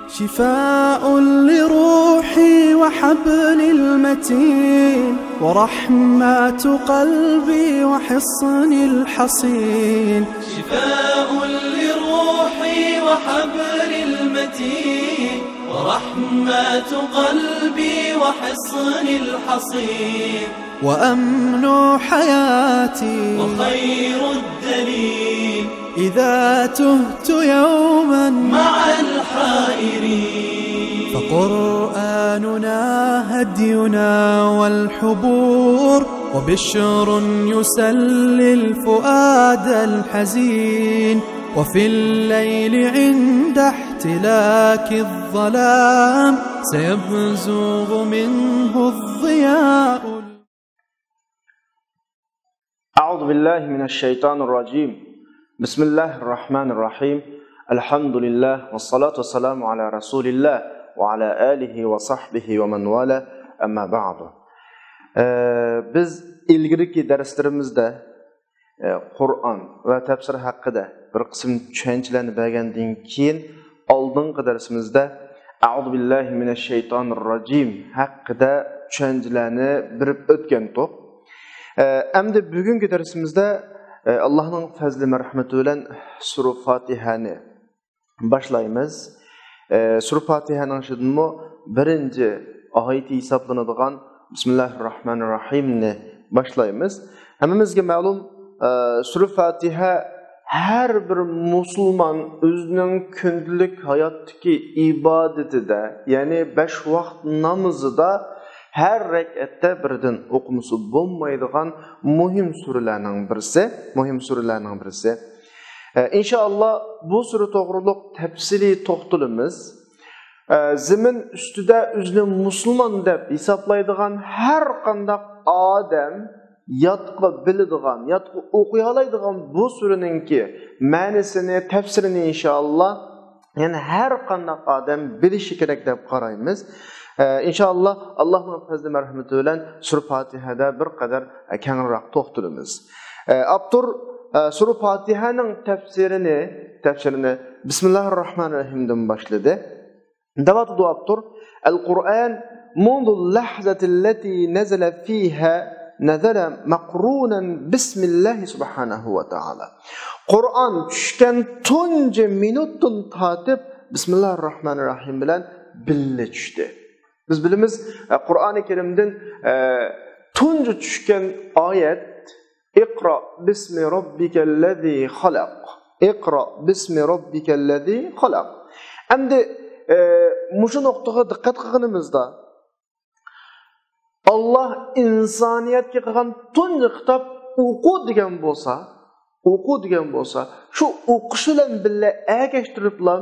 شفاء لروحي وحبل المتين ورحمة قلبي وحصن الحصين. شفاء لروحي وحبل المتين ورحمة قلبي وحصن الحصين. وأمن حياتي وخير الدليل إذا تهت يوما مع الحائرين. فقرآننا هدينا والحبور وبشر يسلي الفؤاد الحزين. وفي الليل عند احتلاك الظلام سيبزغ منه الضياء. أعوذ بالله من الشيطان الرجيم. بسم الله الرحمن الرحيم. الحمد لله والصلاة والسلام على رسول الله وعلى آله وصحبه ومن والاه. أما بعد. Biz ilgirki derslerimizde Kur'an ve tefsir hakkında bir kısım düşüncelerni bergandan keyin oldingi dersimizde A'udhu billahi mineşşeytanirracim hakkında düşüncelerni birib o'tgandik. Endi bugungi dersimizde Allah'ın fazli merhameti bilen Sura Fatiha'ni başlaymiz. Sura Fatiha'nın şidinmi birinci ayeti hesaplanadigan Bismillahirrahmanirrahimni başlaymiz. Hammamizga ma'lum Sura Fatiha her bir Müslüman özünün gündelik hayattaki ibadetide, yani 5 vakt namazıda her rekette birden okumusu bulmaydigan muhim surlarning birisi. İnşallah bu sure to'g'riliq tafsiliy to'xtalamiz. Zemin ustida o'zini musulmon deb hisoblaydigan har qanday odam yotqi biladigan, yotqi o'qiy oladigan bu sureninki ma'nosini, tafsirini inşallah yani her qanday odam bilishi kerak deb qaraymiz. İnşallah Allah'ın fazli merhameti bilen Sura Fatiha'da bir kadar kengroq to'xtalamiz. Abdur Sura Fatiha'nın tefsirini Bismillahirrahmanirrahim'den başladı. Davat duaptur. El-Kur'an mundu lahzatillati nazala fiha nazala maqrunan Bismillah subhanahu ve ta'ala. Kur'an düşken tunca minutun tatip Bismillahirrahmanirrahim bilen bille düştü. Biz bilimiz Kur'an-ı Kerim'den tunca düşken ayet İqra bismi rabbikellezi halaq. İqra bismi rabbikellezi halaq. Endi muşu noktaga dikkat qilganimizda Allah insoniyatga qilgan tunji kitap o'qu degan bo'lsa, shu o'qish bilan billa agashtiriblar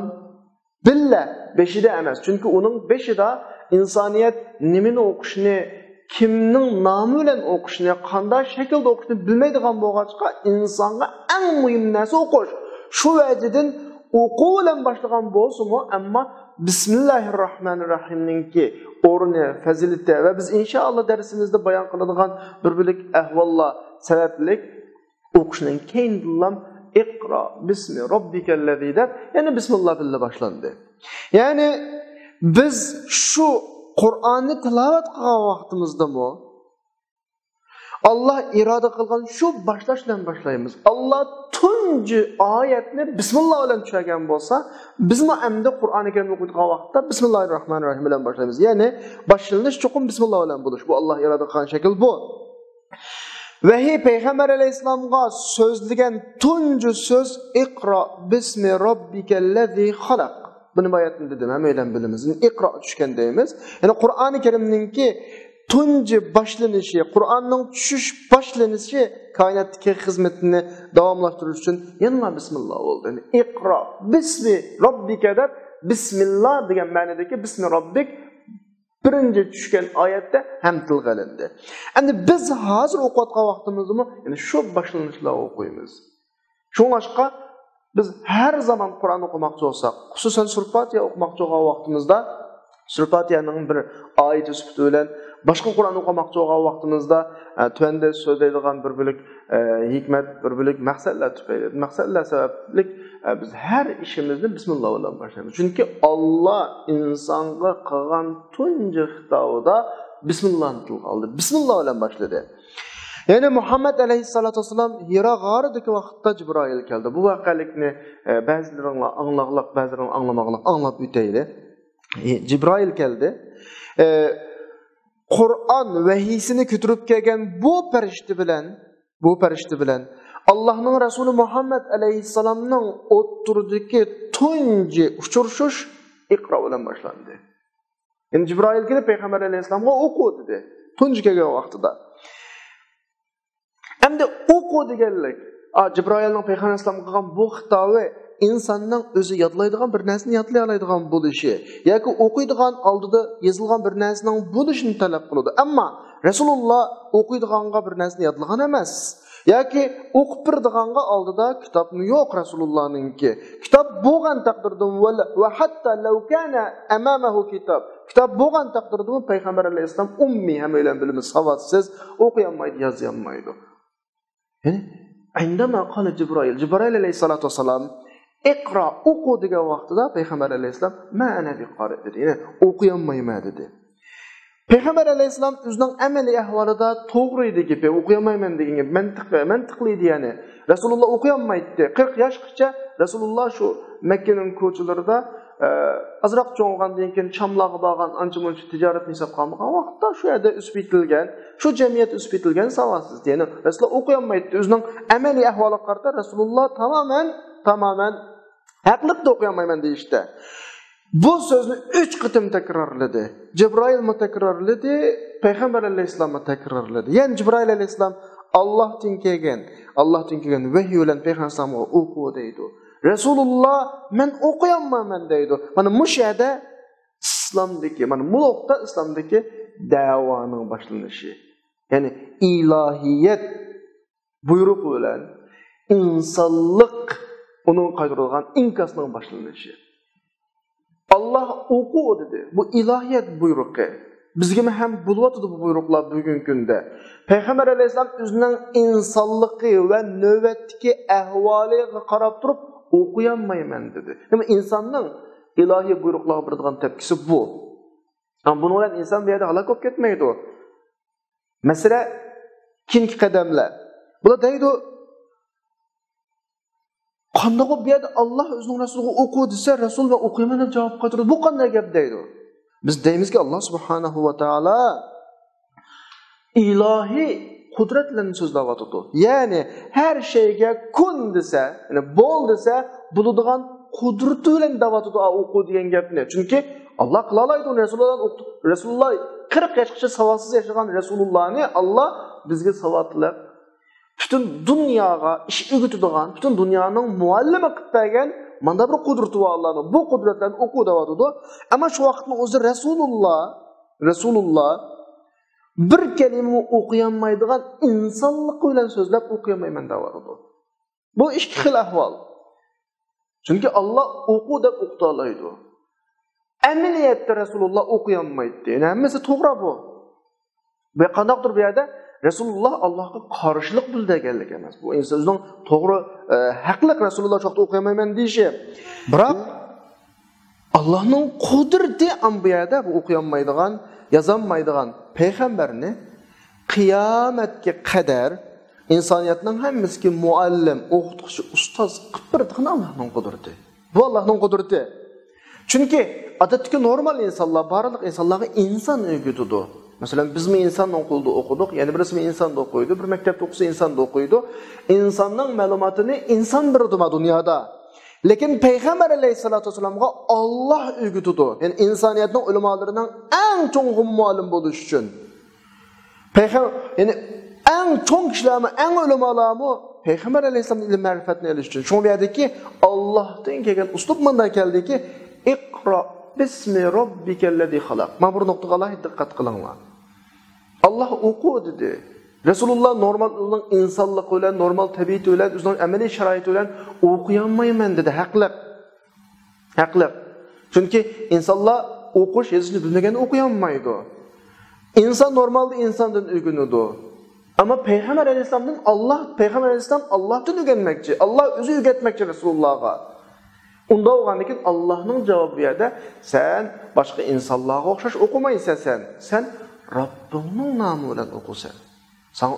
billa beshida emas. Chunki uning beshida insoniyat nimani o'qishni, kimning nomi bilan o'qishni, qanday shaklda o'qishni bilmaydigan bo'lg'achqa insonga eng muhim narsa o'qish. Shu vajidan o'quv bilan boshlagan bo'lsa-mu, ammo Bismillahirrahmanirrahimninki o'rni, fazilati va biz inshaalloh darsimizda bayon qiladigan bir bilik ahvollar sabablik o'qishning keyindan Iqra bismi robbikellezi deb, yani bismillah billah boshlandi. Yani biz şu Kur'an'ı tilavet qilgan vaqtimizda-mu Allah irada qilgan shu boshlashdan boshlaymiz. Allah tunji oyatni bismillah bilan tushirgan bo'lsa, biz ham endi Qur'oni Karimni o'qiyotgan vaqtda Bismillahirrahmanirrahim bilan boshlaymiz. Ya'ni boshlanish cho'qim bismillah bilan bo'lish. Bu Allah irada qilgan shakl bu. Vahiy Peygamber Aleyhisselam'a sözlegen tunji söz Iqra bismi robbikellezi halaq. Bunu bayatını dedim, hemen bilimizin İqra düşken deyimiz. Yani Kur'an-ı Kerim'ninki tunji başlanışı, Kur'an'ın düşüş başlanışı kainattaki hizmetini devamlaştırır için yanına Bismillah oldu. Yani İqra bismi rabbike der, Bismillah degen ma'nodagi bismi rabbik birinci düşken ayette hem tilg'alindi. Endi biz hozir o'qiyotgan vaqtimizmi, yani shu boshlanishlarni o'qiymiz. Shunga biz her zaman Kur'an okumakçı olsak, hususan Sura Fatiha okumakçı olan vaktimizde, Sura Fatiha'nın bir ayeti sübütüyle, başka Kur'an okumakçı olan vaktimizde, tüvende sözleydiğen bir bölük hikmet, bir bölük məqsədlər tüpeyli. Məqsədlər sebeplik biz her işimizni bismillah bilan boshlaymiz. Chunki Alloh insonga qilgan tunji xitobida bismillah tilga oldi. Bismillah bilan boshladi. Yani Muhammed aleyhissalatu vesselam Hira g'oridagi vaqtda Jibril keldi. Bu voqelikni ba'zilaringlar anglaqliq, ba'zilaringlar anglamagliq anglab o'tayli. Jibril keldi. Qur'on vahiyisini ko'tarib kelgan bu farishta bilan Allohning Rasuli Muhammad aleyhissalamning o'ttiridagi tunji uchrashuv Iqro bilan boshlandi. Yani Jibril kelib payg'ambar aleyhissalamga o'qi dedi. Tunji kelgan vaqtida. Hamda o'qi deganlik, Jibrayilning payg'ambar alayhisalomga qilgan bu xitobi insonning o'zi yodlaydigan bir narsani yodlay oladigan bo'lishi yoki o'qiydigan oldida yozilgan bir narsaning bo'lishini talab qiladi. Ammo Rasululloh o'qiydiganga bir narsani yodlagan emas. Yoki o'qib birdiganga oldida kitobni yo'q Rasulullohninki. Kitob bo'lgan taqdirda va hatto law kana amamahu kitob bo'lgan taqdirda payg'ambar alayhisalom ummi ham bilan bilimiz savotsiz o'qiy olmaydi, yoza olmaydi. Yani, عندما قال جبرائيل عليه الصلاة والسلام اقرأ o'qi degan vaqtida payg'ambar alayhisalom ma ana biqari dedi. Yani o'qiyamayman dedi. Payg'ambar alayhisalom o'zining amaliy ahvolida to'g'ri edi, o'qiyamayman degan mantiqli edi, ya'ni Rasululloh o'qiyamaydi. 40 yoshgacha Rasululloh shu Makkaning ko'chalarida azroq cho'ng'andan keyin Shamlarga borgan ancha-muncha tijoratni hisob qilgan vaqtda shu yerda o'sib etilgan, shu jamiyat o'sib etilgan savodsiz. Ya'ni Rasululloh o'qiyamaydi. O'zining amaliy ahvoliga qarata Rasululloh tamoman haqliqda o'qiyamayman deyishdi. Bu so'zni 3 qitim takrorladi. Jibril takrorladi, payg'ambar alayhisalom takrorladi. Ya'ni Jibril alayhisalom Allohdan kelgan vahiy bilan payg'ambar alayhisalomga o'qi deydi. Rasululloh men o'qiyolmayman deydi. Mana bu yerda islomdagi, mana bu nokta islomdagi da'voning boshlanishi. Ya'ni ilohiyat buyruq bilan insonlik uning qaytarilgan inkosning boshlanishi. Allah o'qi dedi. Bu ilohiyat buyruqi. Bizga ham bo'lyapti bu buyruqlar bugungi kunda. Payg'ambar alayhisalom o'zining insonligi va navbatdagi ahvoliga qarab turib o'qiyamayman dedi. Nima insonning ilohiy buyruqlarga beradigan tepkisi bu. Ammo buni bilan inson bu yerda halok bo'lib ketmaydi. Masalan, keyingi qadamlar. Bular deydi, qanday bu yerda Alloh o'zining rasuliga o'qi desa, rasul va o'qiyman deb javob qaytaradi. Bu qanday gap deydi? Biz deymizki Alloh subhanahu va taolo ilohiy qudrat bilan so'zlayotdi. Ya'ni har shayga kun desa, ya'ni bo'l desa, bo'ladigan qudrati bilan davatidi o'qi degan gapni. Chunki Alloh qila oladi, Rasululloh 40 yoshgacha savodsiz yashagan Rasulullohni Alloh bizga savodli butun dunyoga ish o'rgatadigan, butun dunyoning muallimi qilib bergan mana bir qudrati bor Allohning. Bu qudratlarni o'qi davatidi. Ammo shu vaqtni o'zi Rasululloh bir kalima o'qiyamaydigan insonlik bilan so'zlab o'qiyamayman deyapti. Bu ikki xil ahvol. Chunki Alloh o'qi deb o'qita oladi. Amaliyotda Rasululloh o'qiyamaydi. Yani hammasi to'g'ri bu. Bu qandoqdir bu yerda Rasululloh Allohga qarshilik bildirganlik emas. Bu inson o'zining to'g'ri haqliq Rasululloh cho'qda o'qiyamayman deyishi. Biroq Allohning qudrati bu yerda bu o'qiyamaydigan, yozolmaydigan payg'ambarni qiyomatga qadar insoniyatning hammasiga muallim, o'qituvchi, ustoz qilib beradigan Allohning qudrati. Bu Allohning qudrati. Chunki odatdagi normal insonlar, barliq insonlarga inson o'rgatadi. Masalan, bizmi insonning qo'lida o'qidik, yana birisimi insonda o'qiydi, bir maktabda o'qisa insonda o'qiydi. Insonning ma'lumotini inson beradi dunyoda. Lekin payg'ambar alayhisolatu vasallamga Alloh o'rgatadi. Ya'ni insoniyatning ulamolarining eng cho'ng muallim bo'lish uchun. Ya'ni eng cho'ng kishilarmi, eng ulamolarmi payg'ambar alayhisolamning ilm ma'rifatini olish uchun. Shu yerdagi Allohdan kelgan uslub bunday keldiki, iqro bismi robbikallazi xalaq. Mana bu nuqtaga alohida diqqat qilinglar. Alloh o'qi dedi. Rasululloh normal insonlik bilan, normal tabiati bilan, o'zining amaliy sharoiti bilan o'qiyamayman dedi. Haqliq. Chunki insonlar o'qish, yozishni bilmaganda o'qiyamaydi. İnson normalda insondan o'rganadi. Ammo payg'ambar alayhisolamdan payg'ambar alayhisolam Allohdan o'rganmoqchi. Alloh o'zi o'rgatmoqchi Rasulullohga. Unda olgandan Allah'ın cevabı yerdə sen başqa insanlara oxşaş oxumaysan sen Rabbinin namı ilə oxusan. Sən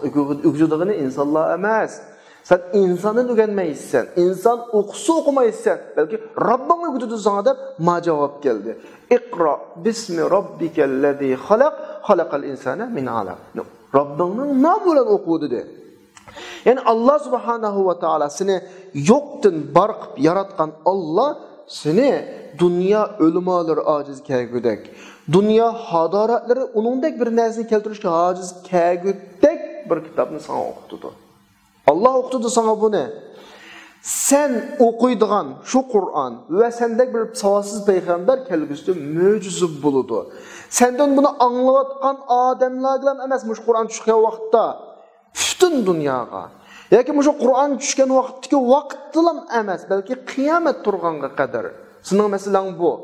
ögüdüğünü insanlar emas. Sen insanın öğrenmeysen, insan okusu okumaysan, belki Rabbin ögüdüdü sana da ma cevap geldi. İqra bismi rabbikellezi halakal insana min alaq. Rabbinin namı ilə oku dedi. Yani Allah subhanahu wa ta'ala seni yoktan barqıp yaratkan Allah seni dünya ölümü alır aciz kegüdek. Dünya hadaratları onundaki bir nesini keltirişke aciz kegüdek bir kitabını sana okutudu. Allah okutudu sana bu ne? Sen okuyduğun şu Kur'an ve sendeki bir savasız peygamber kelgüsü möcüzü buludu. Senden bunu anlatkan adamlarla emasmış Kur'an çıkan vakitte bütün dünyaya. Yoki şu Kur'an tushgan vaqtdagi vaqtdilam emas, balki qiyomat turganga qadar. Sening masalang bu.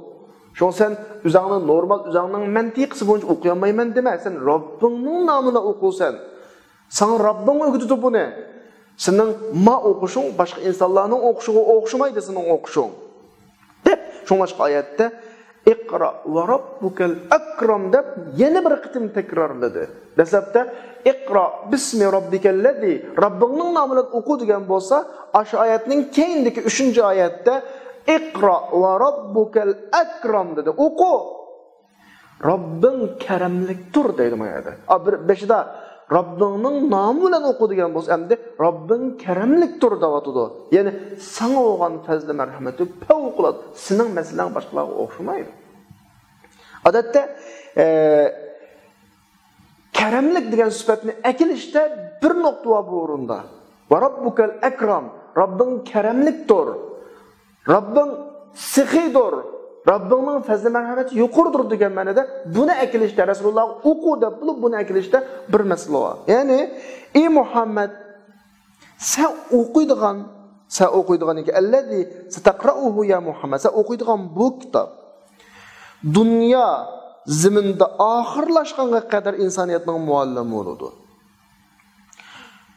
Şu sen o'zingni normal, o'zingning mantiqsi bo'yicha o'qiy olmayman dema, sen Robbingning nomini o'qiysan. Sana Robbing o'rgatdi buni. Sening ma o'qishing boshqa insonlarning o'qishiga o'xshamaydi sening o'qishing. Deb, shunga oyatda Iqra va robbukal akram deb yana bir qitim takrorladi. Dastlabda Iqra bismi robbikellezi Rabbingning nomini o'qu degan bo'lsa, o'sha oyatning keyindagi 3-oyatda Iqra va robbukal akram dedi. O'qu. Robbing karamlikdir deydi bu yerda. 5da Rabbingning nomi bilan o'qu degan bo'lsa, endi Robbing karamlikdir deyotdi. Ya'ni sana bo'lgan fazli marhamati favqulod. Sening masalan boshqalarga o'xshamaydi. Odatda karamlik degan sifatni akilishda bir nuqta bor bu o'rinda. Va robbukal akram. Robbing karamlikdir. Robbing sixidir. Robbingning fazli marhamati yuqoridir degan ma'noda buni akilishda Rasululloh o'qu deb buni akilishda bir masala bor. Ya'ni ey Muhammad sen o'qiydigan allazi sataqra'uhu ya Muhammad sen o'qiydigan bu kitob dünya ziminde ahırlaşqanğa kadar insaniyatning muallimi bo'ladi.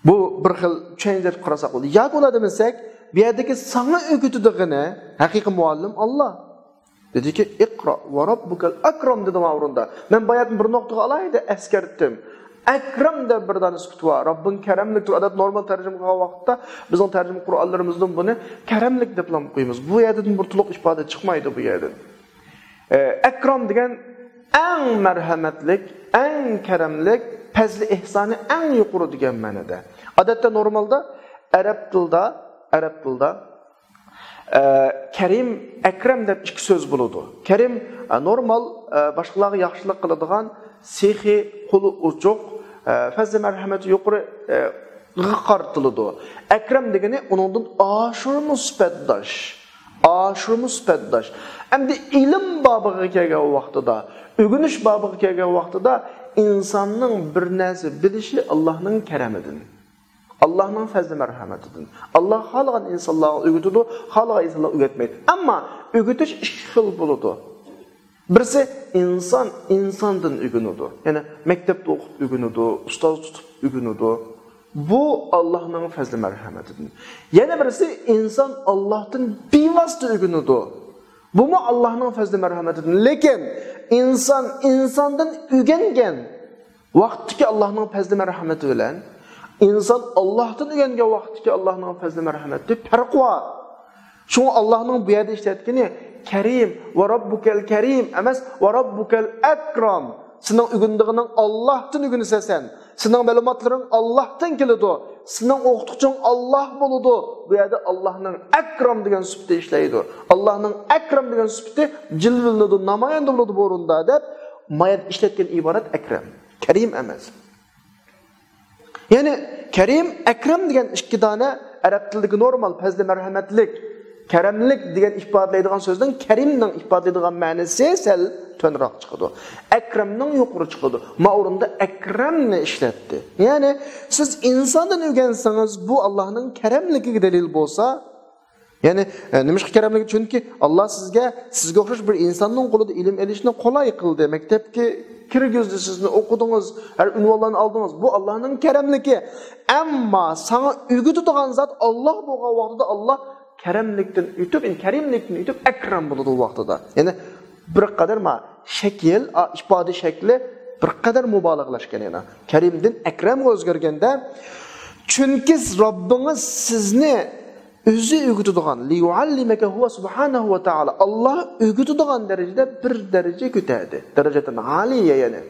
Bu bir xil change deb qarasak bo'ladi. Ya bo'ladi desak, bu yerdagi sana o'qitadigan haqiqiy muallim Allah. Dediki Iqra va robbukal akram dedi o'rinda. Men bayat bir nuqtaga alayda eskartdim. Akram deb bir dana sukut var. Robbing karamlikdir. Adat normal tarjima qilgan vaqtda bizning tarjima Qur'onlarimizdan buni karamlik deb qo'yamiz. Bu yerdan bir to'liq ifoda chiqmaydi bu yerdan. Akram degan eng marhamatlik, eng karamlik, fazli ihsoni eng yuqori degan ma'noda. Odatda normalda arab tilda Karim, Akram deb ikki so'z bo'ladi. Karim normal boshqalarga yaxshilik qiladigan, sehi, qo'li uchuq, fazli marhamati yuqori qartiladi. Akram degani uningdan oshirma sifatdosh. Endi ilm bobiga kelgan vaqtida, o'rganish bobiga kelgan vaqtida insonning bir narsa bilishi Allohning karamidan. Allah'ın fazla merhametidir. Allah xalqan insanlara öğütüdü, xalqa insanlara öğütmeydi. Ama öğütüş iki xil buludu. Birisi insandan öğünüdü. Yani mektepte okup öğünüdü, ustaz tutup öğünüdü. Bu Allah'ın fazla merhametidir. Yana birisi insan Allah'tan bivasıta öğünüdü. Bu mu Allah'ın fazla merhametidir? Lekin insandan öğengen vaqtiki Allah'ın fazla merhameti bilen İnsan Allah'tan öğrengen vaqtiki Allah'ın fazla merhameti farq var. Şunu Allah'ın bu yerda işletgeni Kerim ve Rabbukel Kerim emas ve Rabbukel Akram. Senin öğrendiğinin Allah'tan öğrensen, senin malumatların Allah'tan kelidi. Senin o'qituvching Allah bo'ladi. Bu yerda Allah'ın Akram degan sifatda ishlaydi. Allah'ın Akram degan sifatda jilvilnidi, namoyon bo'ladi bu o'rinda deb mayat ishlatgan iborat Akram. Kerim emas. Yani Kerim, Akram degan ikki dona arab tilidagi normal fazli marhamatlik, karamlik degan ifodalaydigan so'zdan Kerimning ifodalaydigan ma'nosi sal to'nroq chiqadi. Akramning yuqori chiqadi. Ma o'rinda Akramni ishlatdi. Ya'ni siz insondan o'rgansangiz bu Allohning karamligiga dalil bo'lsa, ya'ni nima karamligi chunki Alloh sizga o'xshash bir insonning qo'lida ilm olishni qulay qildi. Maktabga kirgizdi, sizni o'qidingiz, har unvonlarni oldingiz. Bu Allohning karamligi. Ammo sana o'rgatadigan zot Alloh bo'lgan vaqtida Alloh karimlikdan o'tib, karimlikdan o'tib akram bo'ladi u vaqtida. Ya'ni bir qadar shakl, ifoda shakli bir qadar mubolag'lashgan yana. Karimdan akramga o'zgarganda, chunki Robbingiz sizni o'zi o'g'itadigan, li yuallimaka huwa subhanahu va taala. Alloh o'g'itadigan darajada bir daraja ko'tardi. Darajatan aliya yana.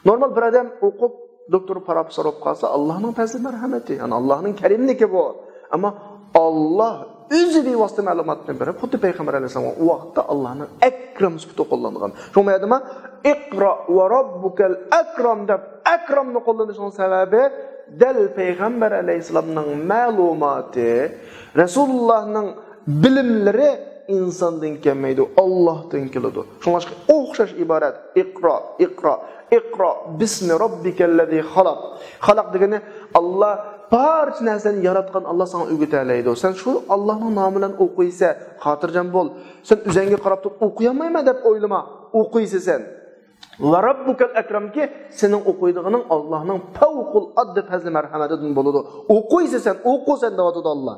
Normal bir odam o'qib, doktor professor bo'lib qolsa, Allohning fazli marhamati, ya'ni Allohning karimligi bu. Ammo Alloh o'zi bevosita ma'lumotni berib, xuddi payg'ambar alayhisalom u vaqtda Allohning akram sifatini qo'llangan. Shunga aytdimi? Iqra va robbukal akram deb akramni qo'llanishining sababi dal payg'ambar alayhisalomning ma'lumoti, Rasulullohning bilimlari insondan kelmaydi, Allohdan keladi. Shunga o'xshash iborat iqro bismi robbikallazi xalaq. Xalaq degani Alloh barcha narsani yaratgan Alloh senga o'rgatalaydi. Sen shu Allohning nomi bilan o'qiysa, xotirjam bo'l. Sen o'zingga qarab turib o'qiyamayman deb o'ylama, o'qiysan sen. Va robbukal akramki sening o'qiydiganing Allohning favqul addi fazli marhamatidan bo'ladi. O'qiysan sen, o'qisan deyotdi Alloh.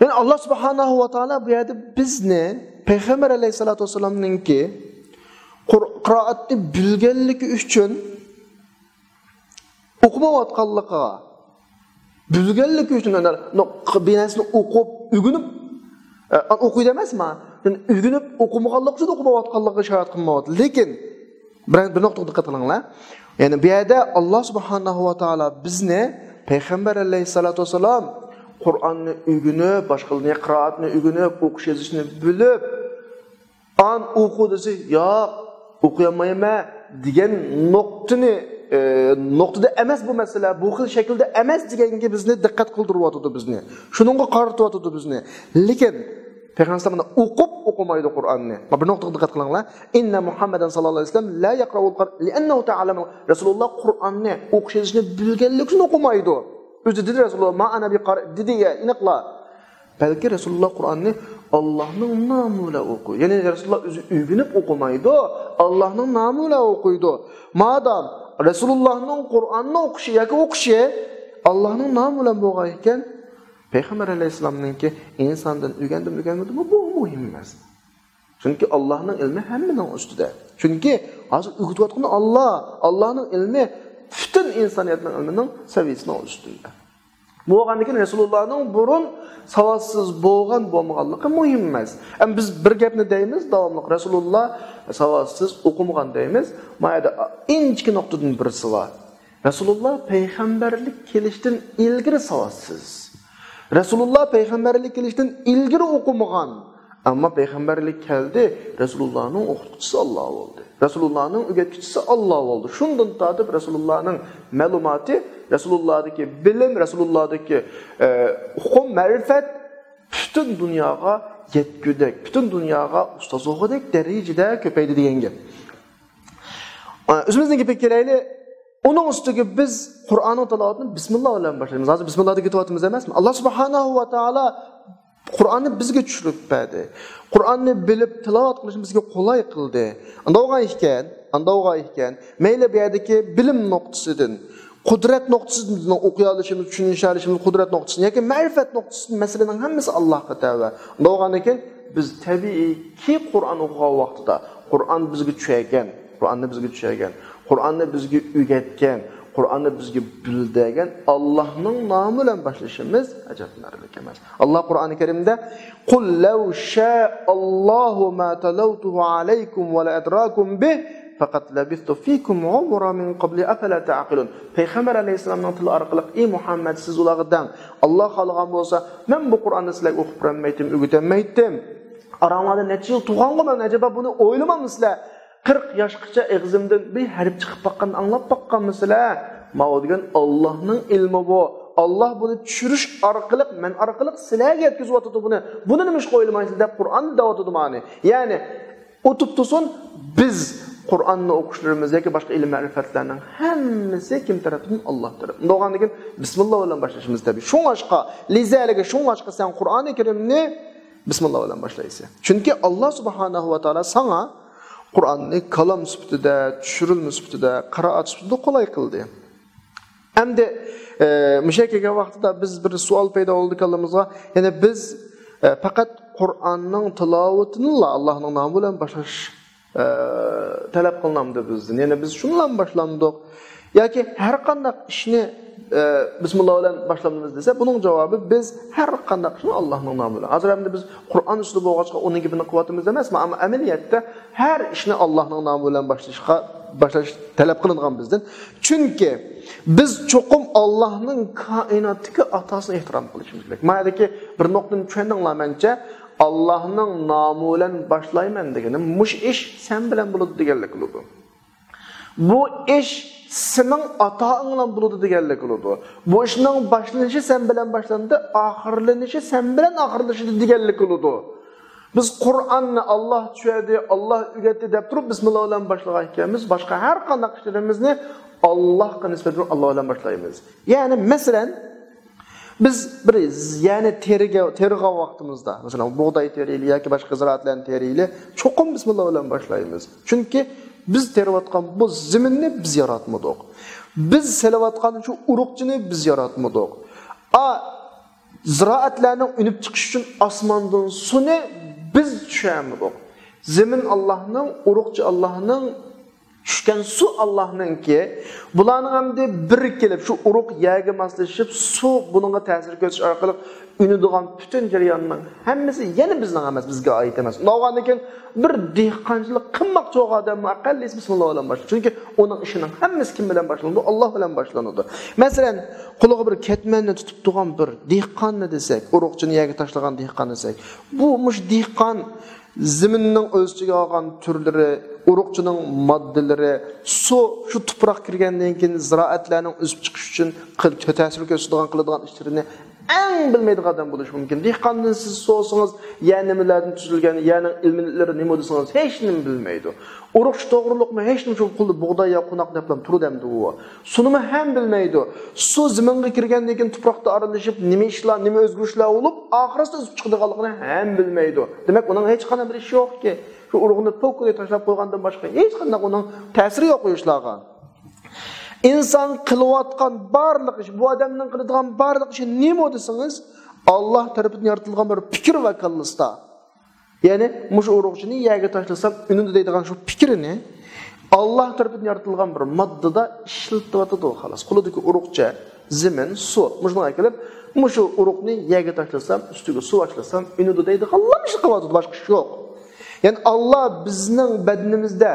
Yani Allah subhanahu wa ta'ala bu yerda bizni payg'ambar alayhisolatu vasallamningki qiroatni bilganligi uchun o'qimayotganligiga bilganligi uchun binasini o'qib, o'rganib o'qiydi emasmi? O'rganib o'qimaganlik uchun o'qimayotganligiga shart qilmayapti. Lekin bir nuqtaga diqqat qilinglar. Ya'ni bu yerda Alloh subhanahu va ta'ala bizni payg'ambar alayhisolatu vasallam Qur'onni o'rganib, boshqalarning qiroatni o'rganib, o'qish yozishni bilib, o'qi yo'q, o'qiyamayman degan nuqtada emas bu masala, bu xil shaklda emas deganga bizni diqqat qildiryapti bizni. Shuningga qaratyapti bizni. Lekin payg'ambar o'qimaydi Qur'onni. Bir nuqtaga diqqat qilinglar. Inna Muhammadan sallallohu alayhi vasallam la yaqra'ul Qur'an li'annahu ta'allama. Rasululloh Qur'onni o'qish yozishni bilganligi uchun o'qimaydi. O'zi dedi Rasululloh ma ana bi qari dedi ya iniqla. Balki Rasululloh Qur'onni Allohning nomi bilan o'qiydi. Ya'ni Rasululloh o'zi o'rganib o'qimaydi, Allohning nomi bilan o'qiydi. Madam Rasulullohning Qur'onni o'qishi yoki o'qishi Allohning nomi bilan bo'lgan ekan, payg'ambar alayhisolamningki insondan o'rgandim bu muhim emas. Chunki Allohning ilmi hammaning ustida. Chunki hozir o'qitayotgan Allohning ilmi bütün insoniyatning ilmining saviyasining ustida. Bu bo'lgandan Rasulullohning burun savossiz bo'lmaganligi muhim emas. Biz bir gapni deymiz, davomli Rasululloh savossiz o'qimagan deymiz. Mayda inchki nuqtadan birisi bor. Rasululloh payg'ambarlik kelishdan ilgari savossiz. Rasululloh payg'ambarlik kelishdan ilgari o'qimagan. Ammo payg'ambarlik keldi, Rasulullohning o'qituvchisi Alloh bo'ldi. Rasulullah'ның öğretçisi Allah oldu. Şundan tatip Rasulullah'ның məlumati, Rasulullah'daki bilim, Rasulullah'daki hukum, mərifət bütün dünyaya yetküdek, bütün dünyaya ustazlıqdek derecede köpeydi deyen gep. Özümüzdeki pekkereyli, onun üstüge biz Kur'an'ın talavatını Bismillah ile başlayalım. Hazır Bismillah'da getivatımız demez mi? Allah subhanahu wa ta'ala Qur'onni bizga tushirib berdi. Qur'onni bilib tilovat qilishimiz bizga qulay qildi. Anda o'g'ay ekan, mayli bu yerdagi bilim nuqtasidan, qudrat nuqtasidan o'qiy olishimiz, tushunish olishimiz qudrat nuqtasidan yoki ma'rifat nuqtasidan masalaning hammasi Allohga tava. Anda o'g'an ekan, biz tabiiyki Qur'on o'qigan vaqtida Qur'on bizga tushagan, Qur'onni bizga o'rgatgan, Qur'onni bizga bildirgan Allohning nomi bilan boshlashimiz ajablanarli emas. Alloh Qur'oni Karimda qul law sha'allohu ma talawtuhu alaykum wa la adrakum bih faqat labistu fikum umra min qabli afala ta'qilun. Payg'ambar alayhisolamning tili orqali ey Muhammad siz ulardan Alloh xohlagan bo'lsa men bu Qur'onni sizlarga o'qib bermaydim, o'rgatmaydim. Aramada necha yil tug'angan men acaba buni o'ylamamsizlar? 40 yoshgacha eg'zimdan bir harf chiqib baqqan anglab baqqanmisizlar? Ma'vo degan Allohning ilmi bu. Alloh buni tushirish orqali, men orqali sizlarga yetkazib buni. Buni nima ish qo'yilmaysiz deb Qur'on davotidi ma'ni. Ya'ni o'tib tursin biz Qur'onni o'qishlarimiz yoki boshqa ilm ma'rifatlarning hammasi kim tomonidan? Alloh tomonidan. Undan keyin bismillah bilan boshlashimiz tabiiy. Shunga sen Qur'oni Karimni bismillah bilan boshlaysan. Chunki Alloh subhanahu va taolo sana Qur'onni kalam sifatida, tushirilma sifatida, qiroat sifatida qulay qildi. Hamda müşekeke vaqtida biz bir savol paydo bo'ldi kallamizga. Ya'ni biz faqat Qur'onning tilovatini Allohning nomi bilan boshlash talab qilinamdi bizdan. Ya'ni biz shundan boshlandik yoki har qanday ishni bismillah bilan boshlamamiz desa, buning javobi biz har qanday ishni Allohning nomi bilan. Hozir ham biz Qur'on ustida bo'lg'achqa uning gibini qilyapmiz emasmi? Ammo amaliyotda har ishni Allohning nomi bilan boshlash talab qilingan bizdan. Chunki biz cho'qim Allohning koinotdagi atasini ehtirom qilishimiz kerak. Ma'nodagi bir nuqtani tushundinglarmancha, Allohning nomi bilan boshlayman degani mush ish sen bilan bo'ladi deganlik bo'ladi. Bu ish sening atağın bilan bo'ladi deganlik bo'ladi. Bu ishning boshlanishi sen bilan boshlandi, oxirlanishi sen bilan oxirlashadi deganlik bo'ladi. Biz Qur'onni Alloh tushirdi, Alloh o'rgatdi deb turib bismillah bilan boshlagan ekanmiz. Boshqa har qanday ishlarimizni Allohga nisbatan Alloh bilan boshlaymiz. Ya'ni masalan biz bir yani teriga vaqtimizda, masalan bug'doy teriyli yoki boshqa ziroatlarni teriyli cho'qim bismillah bilan boshlaymiz. Chunki biz teriyotgan bu zaminni biz yaratmadik. Biz selayotgan shu uruqchini biz yaratmadik. Ziroatlarning unib chiqishi uchun osmondan suvni biz tushamidik. Zamin Allohning, uruqchi Allohning, tushgan suv Allohninki. Bularning hamda bir kelib shu uruq yerga moslashib, suv buningga ta'sir ko'rsatish orqali unadigan butun jarayonning hammasi yana bizning emas, bizga oid emas. Undan keyin bir dehqonchilik qilmoqchi odam aqallis bismillah bilan boshlaydi. Chunki uning ishining hammasi kim bilan boshlanadi? Alloh bilan boshlanadi. Masalan, qulig'i bir ketmanni tutib turgan bir dehqonni desak, uruqchini yerga tashlagan dehqon desak, bu mush dehqon zaminning o'ziga olgan turlari, uruqchining moddalari, suv shu tuproq kirgandan keyin ziroatlarning o'sib chiqish uchun ta'sir ko'rsatadigan qiladigan ishlarini eng bilmaydigan odam bo'lishi mumkin. Dehqondan siz so'rasangiz, yana nimalardan tuzilgan, yana ilmlari nima desangiz, hech nima bilmaydi. Uruqchi to'g'riliqmi, hech nima shu qildi bug'doy yo qo'noq deb turudamdi u. Sunimi ham bilmaydi. Suv zaminga kirgandan keyin tuproqda aralashib, nima ishlar, nima o'zgarishlar bo'lib, oxirida o'sib chiqadiganligini ham bilmaydi. Demak, uning hech qanday bir ishi yo'qki. Shu urug'ni to'kka tashlab qo'ygandan boshqa hech qanday uning ta'siri yo'q u ishlarga. İnsan qilayotgan barliq ish, bu odamning qiladigan barliq ishi nima desangiz, Alloh tarafidan yaratilgan bir fikr va kallista. Ya'ni mush uruqchini yerga tashlasam, unida deydigan shu fikrini Alloh tarafidan yaratilgan bir moddada ishlatyotadi xolos. Qo'lidagi uruqcha, zamin, suv, mushunga kelib, mush uruqni yerga tashlasam, ustiga suv tashlasam, unida deydigan Alloh ish qilyapti, boshqa ish yo'q. Ya'ni Alloh bizning badanimizda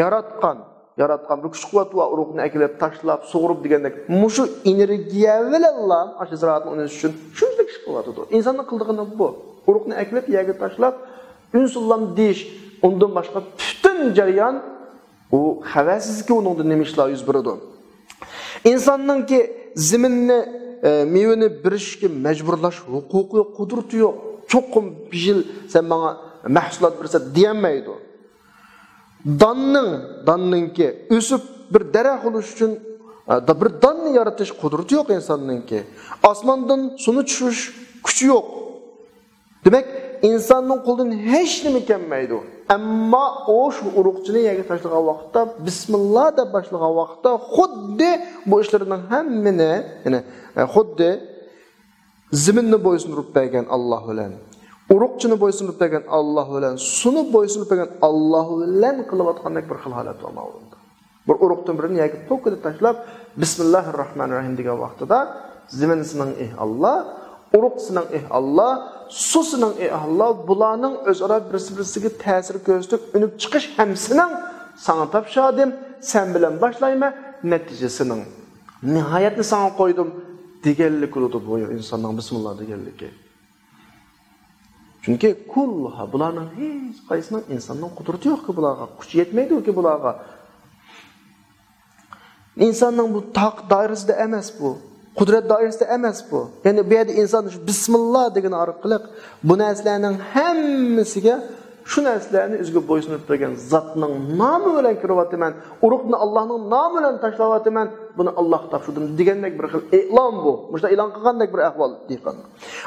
yaratgan bir kuch-quvvat va uruqni akilib, tashlab, sug'urib degandek, mushu energiya bilan ash ziroatni o'nish uchun shunday ish qilyapti. Insonning qildig'ini bu. Uruqni akilib, yerga tashlab, unsullam deyish, undan boshqa butun jarayon u xavassizki uningda nima ishlar yuz beradi. Insonningki zaminni mevani berishga majburlash huquqi yo'q, qudrati yo'q. Cho'qim bir yil sen menga mahsulot bersa deyolmaydi. Donningki o'sib bir daraxt bo'lish uchun bir donni yaratish qudrati yo'q insonningki. Osmondan suvni tushish kuchi yo'q. Demak, insonning qo'lidan hech nima kelmaydi. Ammo o shu uruqchini yerga tashlagan vaqtda bismillah deb boshlagan vaqtda xuddi bu ishlarning hammini, ya'ni xuddi zaminni bo'ysundirib bergan Alloh bilan, uruqchini bo'ysundirib bergan Alloh bilan, suni bo'ysundirib bergan Alloh bilan qilayotgandek bir xil holat bo'lmoqda. Bir uruqdan birini yerga to'kib tashlab bismillahir rohmanir rohim degan vaqtida zaminning Alloh, uruqsining Alloh, susining Alloh, bularning o'zaro bir-birisiga ta'sir ko'rsatib unib chiqish hamsining sana topshadim, sen bilan boshlayman, natijasining nihoyatni sana qo'ydim deganlik bo'ladi bu insonning bismillah deganligi. Chunki kulluha bularning hech qaysining insonning qudrati yo'q-ku bularga, kuchi yetmaydi-ku bularga. İnsanның bu taq dairasida emas bu. Qudrat doirasida emas bu. Ya'ni bu yerda inson bismillah degan orqali bu narsalarning hammasiga shu narsalarni o'ziga bo'ysunib turgan zotning nomi bilan kiryapman. Uruqni Allohning nomi bilan tashlayapman. Buni Alloh topshirdim degandek bir xil e'lon bu. Mushta e'lon qilgandek bir ahvol deyqan.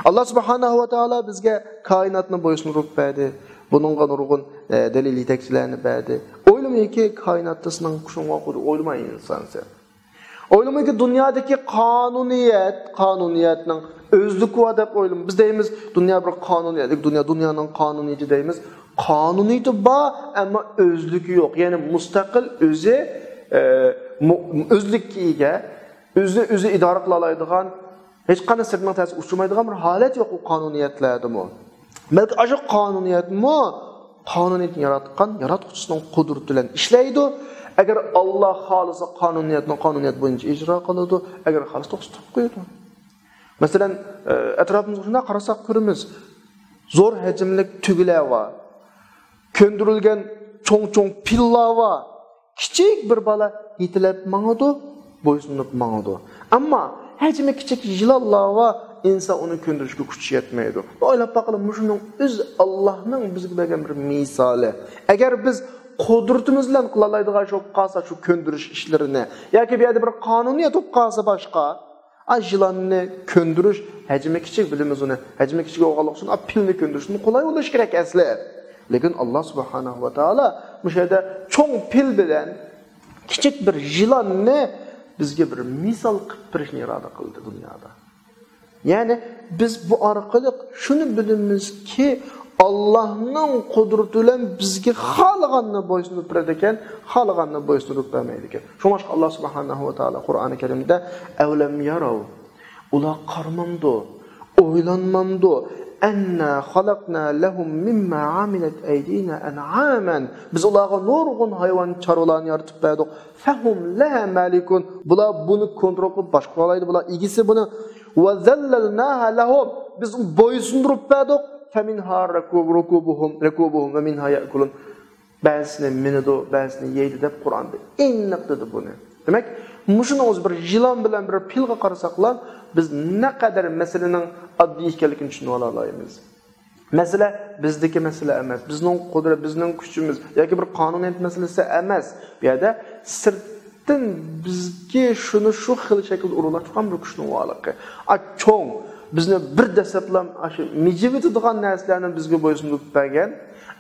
Alloh subhanahu va taolo bizga koinotni bo'ysunib berdi. Buningga nurg'un dalil yetakchilarni berdi. O'ylamayki koinotda sizning kuchingga qo'ydi, o'ylamay inson sen. Oylamayki dünyadaki kanuniyetning özlüğü var dep oylam. Biz deymiz dünya bir kanuniyet, dünyanın kanuniyeti deymiz. Kanuniyeti var ama özlüğü yok. Yani müstakil özlükka ega, özü idora qila oladigan, hech qanday sirtdan ta'sir uchmaydigan bir holat yo'q u qonuniyatlardami? Balki aşo qonuniyatmi qonuniyatni yaratgan yaratuvchining qudrati bilan ishlaydi. Agar Alloh xolisa qonuniyat bo'yicha ijro qiladi, agar xolisa to'xtatib qo'yadi. Masalan, atrofimizga shunday qarasak ko'ramiz. Zo'r hajmli tugilar bor. Ko'ndirilgan cho'ng-cho'ng pillar bor. Kichik bir bola yetilib mangadi, bo'ysunib mangadi. Ammo hajmi kichik yilonlar bor, inson uni ko'ndirishga kuchi yetmaydi. O'ylab baqilib, shuning o'z Allohning bizga bergan bir misoli. Agar biz qudratimiz bilan qila oladigan shu qolsa shu ko'ndirish ishlarini yoki bu yerda bir qonuniyat bo'lib qolsa boshqa ajilonni ko'ndirish hajmi kichik bilamiz uni hajmi kichik bo'lganligi uchun pilni ko'ndirishni qulay bo'lishi kerak asli. Lekin Alloh subhanahu va taolo bu yerda cho'ng pil bilan kichik bir yilonni bizga bir misol qilib berishni iroda qildi dunyoda. Ya'ni biz bu orqali shuni bilamizki Allah'ның qudrati bilan bizga xalqanni bo'ysunib beradi ekan, xalqanni bo'ysunib bermaydi ekan. Shunga Alloh subhanahu va taolo Qur'oni Karimda avlam yarav ular qarmamdi, o'ylanmamdi anna xalaqna lahum mimma amilat aydina an'aman. Biz ularga nurg'un hayvon chorvalarni yaratib berdik. Fahum la malikun. Bular buni kontrol qilib boshqalaydi, bular egisi buni va zallalnaha lahum. Biz bo'ysundirib berdik. فَمِنْهَا رَكُوبُهُمْ وَمِنْهَا يَأْكُلُونَ. Bazısını minidu, bazısını yeydi deb Qur'onda aniq dedi buni. Demak, mushuni o'zi bir yilon bilan bir pilga qarasaqlar, biz naqadar masalaning oddiy ekanligini tushunib olamiz. Masala bizdagi masala emas, bizning qudrat, bizning kuchimiz yoki bir qonuniyat masalasi emas. Bu yerda sirtdan bizga shuni shu xil shaklda uriladigan bir kuchning borligi. Cho'ng bizni bir dasablam shu mijivitidigan narsalarni bizga bo'ysunib bergan,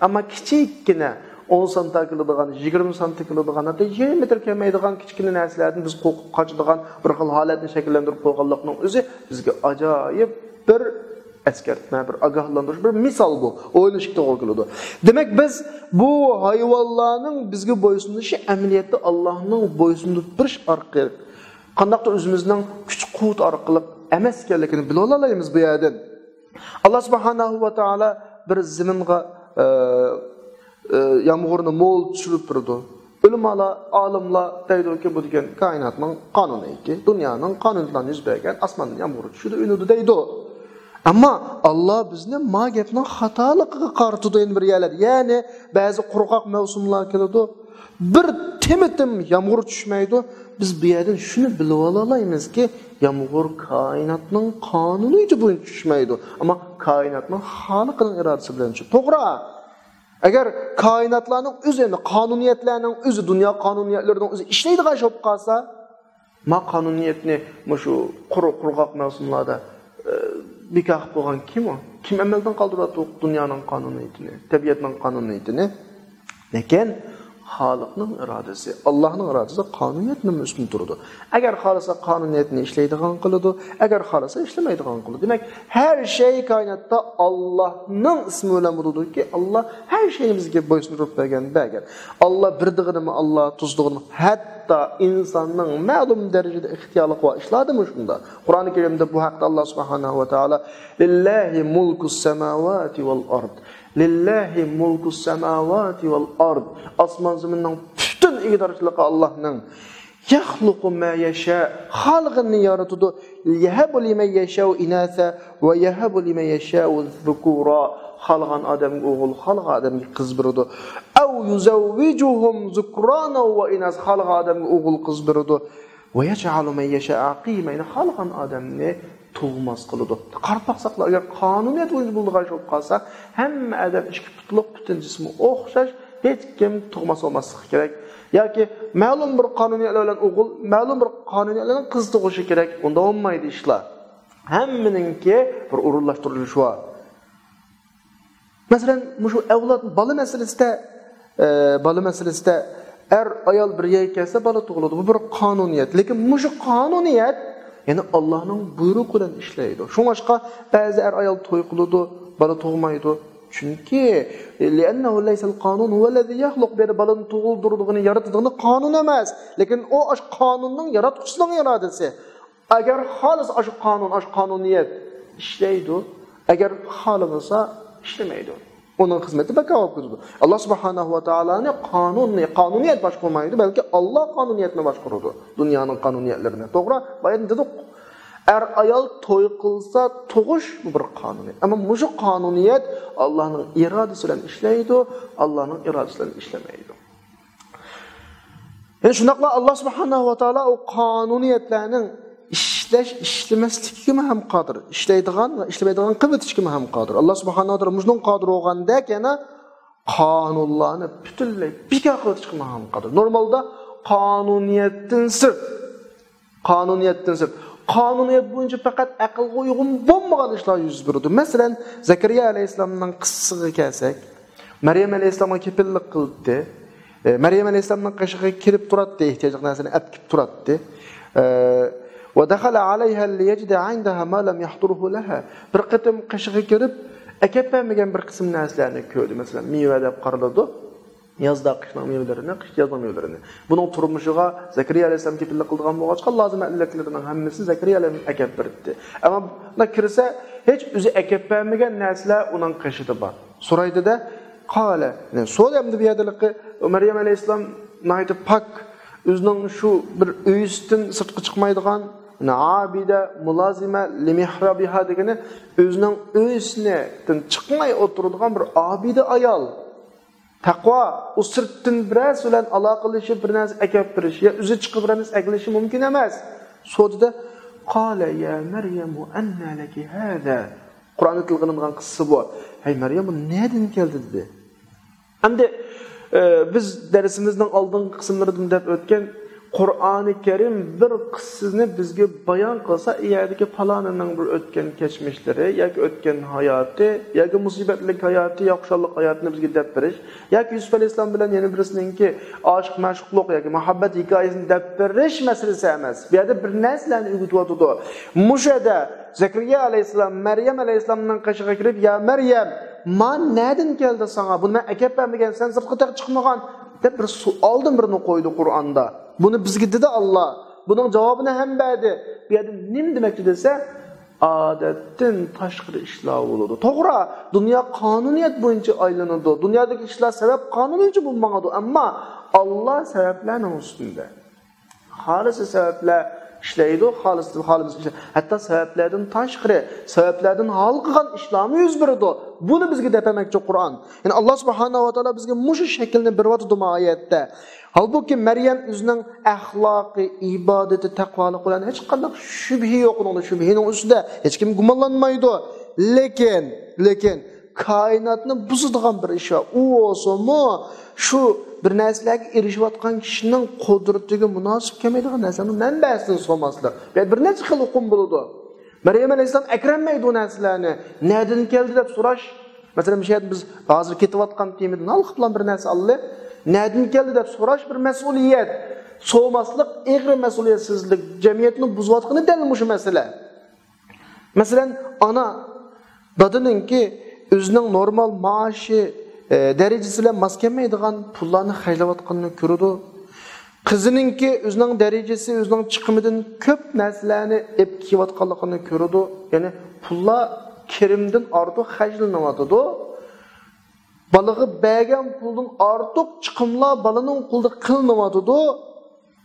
ammo kichikgina 10 sm keladigan, 20 sm keladigan, hatto 20 metr kelmaydigan kichkina narsalarni biz qo'qib qochadigan bir xil holatni shakllantirib qo'yganlikning o'zi bizga ajoyib bir eskartma, bir ogohlantirish, bir misol bu. O'ylashga to'g'ri keladi. Demak, biz bu hayvonlarning bizga bo'ysunishi amaliyotda Allohning bo'ysunib turish orqali qandaqdir o'zimizning kuch-quvvat orqali emas ekanligini bila olamiz bu yerdan. Alloh subhanahu va taolo bir zaminga yomg'irni mo'l tushirib turdi. Ulamolar, olimlar deydi-ki, bu degan koinotning qonuniyati, dunyoning qonunlariga yuz bergan osmondan yomg'ir tushdi, unudi deydi. Ammo Alloh bizni ma gapning xatoligiga qaratadi endi bir yerlar. Ya'ni ba'zi qurg'oq mavsumlar keladi, bir temitim yomg'ir tushmaydi. Biz bu yerdan shuni bilib olamizki, yomg'ir koinotning qonuniyati bo'yicha tushmaydi, ammo koinotning xoliqining irodasi bilan tushadi. To'g'ri. Agar koinotlarning o'zini, qonuniyatlarning o'zi, dunyo qonuniyatlarining o'zi ishlaydigan bo'lib qolsa, ma qonuniyatni shu qurg'oq mavsumlarda bekor qo'ygan kim o? Kim amaldan qoldiradi dunyoning qonuniyatini, tabiatning qonuniyatini? Lekin xalqning irodasi, Allohning irodasi qonuniyatning ustun turadi. Agar xolisa qonuniyatni ishlaydigan qiladi, agar xolisa ishlamaydigan qiladi. Demak, har shay koinotda Allohning ismi bilan bo'ladi-ki, Alloh har shayni bizga bo'ysundirib bergan. Alloh birdig'ini, Alloh tuzdig'ini, hatto insonning ma'lum darajada ixtiyorlik va ishladimi shunda. Qur'oni Karimda bu haqda Alloh subhanahu va taolo lillahi mulkus samawati val ard. Lillahi mulkus samawati val ard. Osmon zaminning butun idorachiligi Allohning. Yakhluqu ma yasha. Xalqini yaratadi. Yahabu liman yasha inatha va yahabu liman yasha dhukura. Xalqan odamga o'g'il, xalq odamga qiz beradi. Aw yuzawwijuhum zukrana va inas. Xalq odamga o'g'il, qiz beradi. Va yaj'alu man yasha aqima. Xalqan odamni tug'mas qiladi. Qarab baqsaqlar, agar qonuniyat bo'yicha bo'lgan bo'lib qolsa, hamma odam ikki putliq butun jismi o'xshash, hech kim tug'mas olmasligi kerak. Yoki ma'lum bir qonuniyatlar bilan o'g'il, ma'lum bir qonuniyatlar bilan qiz tug'ishi kerak. Unda bo'lmaydi ishlar. Hammaninki bir o'rinlashtirilishi bor. Masalan, shu avlod bola masalasida er ayol bir kelsa bola tug'iladi. Bu bir qonuniyat. Lekin mushu qonuniyat yani Allohning buyrug'i bilan ishlaydi. Shunga ba'zi er ayol to'y qiladi, bola tug'maydi. Chunki li'annahu laysa al-qanun huwa alladhi yakhluq bir balani tug'ildirdigini yaratadigan qonun emas, lekin o ash qonunning yaratuvchisining irodasi. Agar xolis ash qonun, ash qonuniyat ishlaydi, agar xolimasa ishlamaydi. Onun xizmeti bakavab qiladi. Alloh subhanahu va taoloni qonuniyat boshqarmaydi, balki Alloh qonuniyatni boshqaradi. Dunyoning qonuniyatlarini. To'g'ri? Bayan dedik. Er ayol to'y qilsa, tug'ish bu bir qonuniyat. Ammo mushu qonuniyat Allohning irodasi bilan ishlaydi, Allohning irodasi bilan ishlamaydi. Yani shunaqla Alloh subhanahu va taolo o qonuniyatlarning ishlamasligiga ham qodir. Ishlaydigan va ishlamaydigan qilib o'tishga ham qodir. Alloh subhanahu va taolo mushning qodir bo'lgandek yana qonunlarni butunlay bekor qilib o'tishga ham qodir. Normalda qonuniyatdan sirt qonuniyat bo'yicha faqat aqlga uyg'un bo'lmagan ishlar yuz beradi. Masalan, Zakariya alayhisolamning qissasiga kelsak, Maryam alayhisolamga kepillik qildi. Maryam alayhisolamning qishig'iga kirib turadi, ehtiyojli narsani olib kelib turadi. Va dakhala alayha liyajida 'indaha ma lam yahduruhu laha. Bir qatim qishig'iga kirib, akapamagan bir qism narsalarni ko'rdi. Masalan, meva deb qaraladi. Yazda qishning mevalarini, qish yozda mevalarini. Buning turmushiga Zakariya alayhisolam kepillik qilgan bo'lg'achqa lozim etiladigan hammasi Zakariya alayhisolam akab berdi. Ammo bunda kirsa, hech o'zi akapamagan narsalar uning qishida bor. So'raydida, qala, so'ramdi bu yerdalikki Maryam alayhisolam naytib pak o'zining shu bir uyisidan sirtqa chiqmaydigan abida mulazima limihrabiha degani o'zining uyisidan chiqmay o'tiradigan bir abida ayol. Taqvo u sirtdan biroz bilan aloqalashib bir narsa akab berish yo o'zi chiqib bir narsa aglishi mumkin emas. So'dida qala ya Maryam anna laki hada. Qur'onda tilg'anilgan qissa bu. Hey Maryam, nereden keldi dedi. Endi biz darsimizning oldingi qismlaridan deb o'tgan Qur'oni Karim bir qissani bizga bayon qilsa, iyadagi falonining bir o'tgan kechmishlari yoki o'tgan hayoti yoki musibatli hayoti yoki xushalik hayotini bizga deb berish yoki Yusuf alayhisalom bilan yana birisininki oshiq mashhuqlik yoki muhabbat hikoyasini deb berish masalasi emas. Bu yerda bir narsalarni o'rgatyotdi. Mushada Zakariya alayhisalom Maryam alayhisalomning qishig'iga kirib, "Ya Maryam, men nereden keldi sana? Buni men akapamagan, sen sirtqa chiqmagan" deb bir oldin birini qo'ydi Qur'onda. Buni bizga dedi Alloh. Buning javobini ham berdi. Bu yerda nima demoqchi desa, odatdan tashqari ishlar bo'ladi. To'g'ri, dunyo qonuniyat bo'yicha aylanadi. Dunyodagi ishlar sabab qonuniyatchi bo'lmaydi, ammo Alloh sabablarning ustunda. Xolis sabablar ishlaydi, xolis ishlaydi. Hatto sabablardan tashqari, sabablardan hal qilgan ishlarni yuz beradi. Buni bizga depamoqchi Qur'on. Ya'ni Alloh subhanahu va taolo bizga mushu shaklni beryapti oyatda. Halbuki Maryam o'zining axloqi, ibodati, taqvoli bilan hech qanday shubhi yo'q uning shubhining ustida hech kim gumonlanmaydi. Lekin koinotni buzadigan bir ish u bo'lsa-mu, shu bir narsalarga erishayotgan kishining qudratiga munosib kelmaydigan narsaning manbasidan solmaslik. Bir necha xil hukm bo'ladi. Maryam alayhisalom akrammaydi bu narsalarni. Nereden keldi deb so'rash. Masalan, biz hozir ketayotgan temadan alqiblan bir narsa Alloh nereden keldi deb so'rash bir mas'uliyat. So'maslik ig'ir mas'uliyatsizlik, jamiyatni buzayotgani dalil shu masala. Masalan, ona dadiningki o'zining normal maoshi darajasi bilan mos kelmaydigan pullarni xarjlayotganini ko'radi. Qizininki o'zining darajasi, o'zining chiqimidan ko'p narsalarni olib kiyayotganligini ko'radi. Ya'ni pullar kirimdan ortiq xarjlanadi. Balığı bergan puldan ortiq chiqimlar balaning qo'lida qilinadi.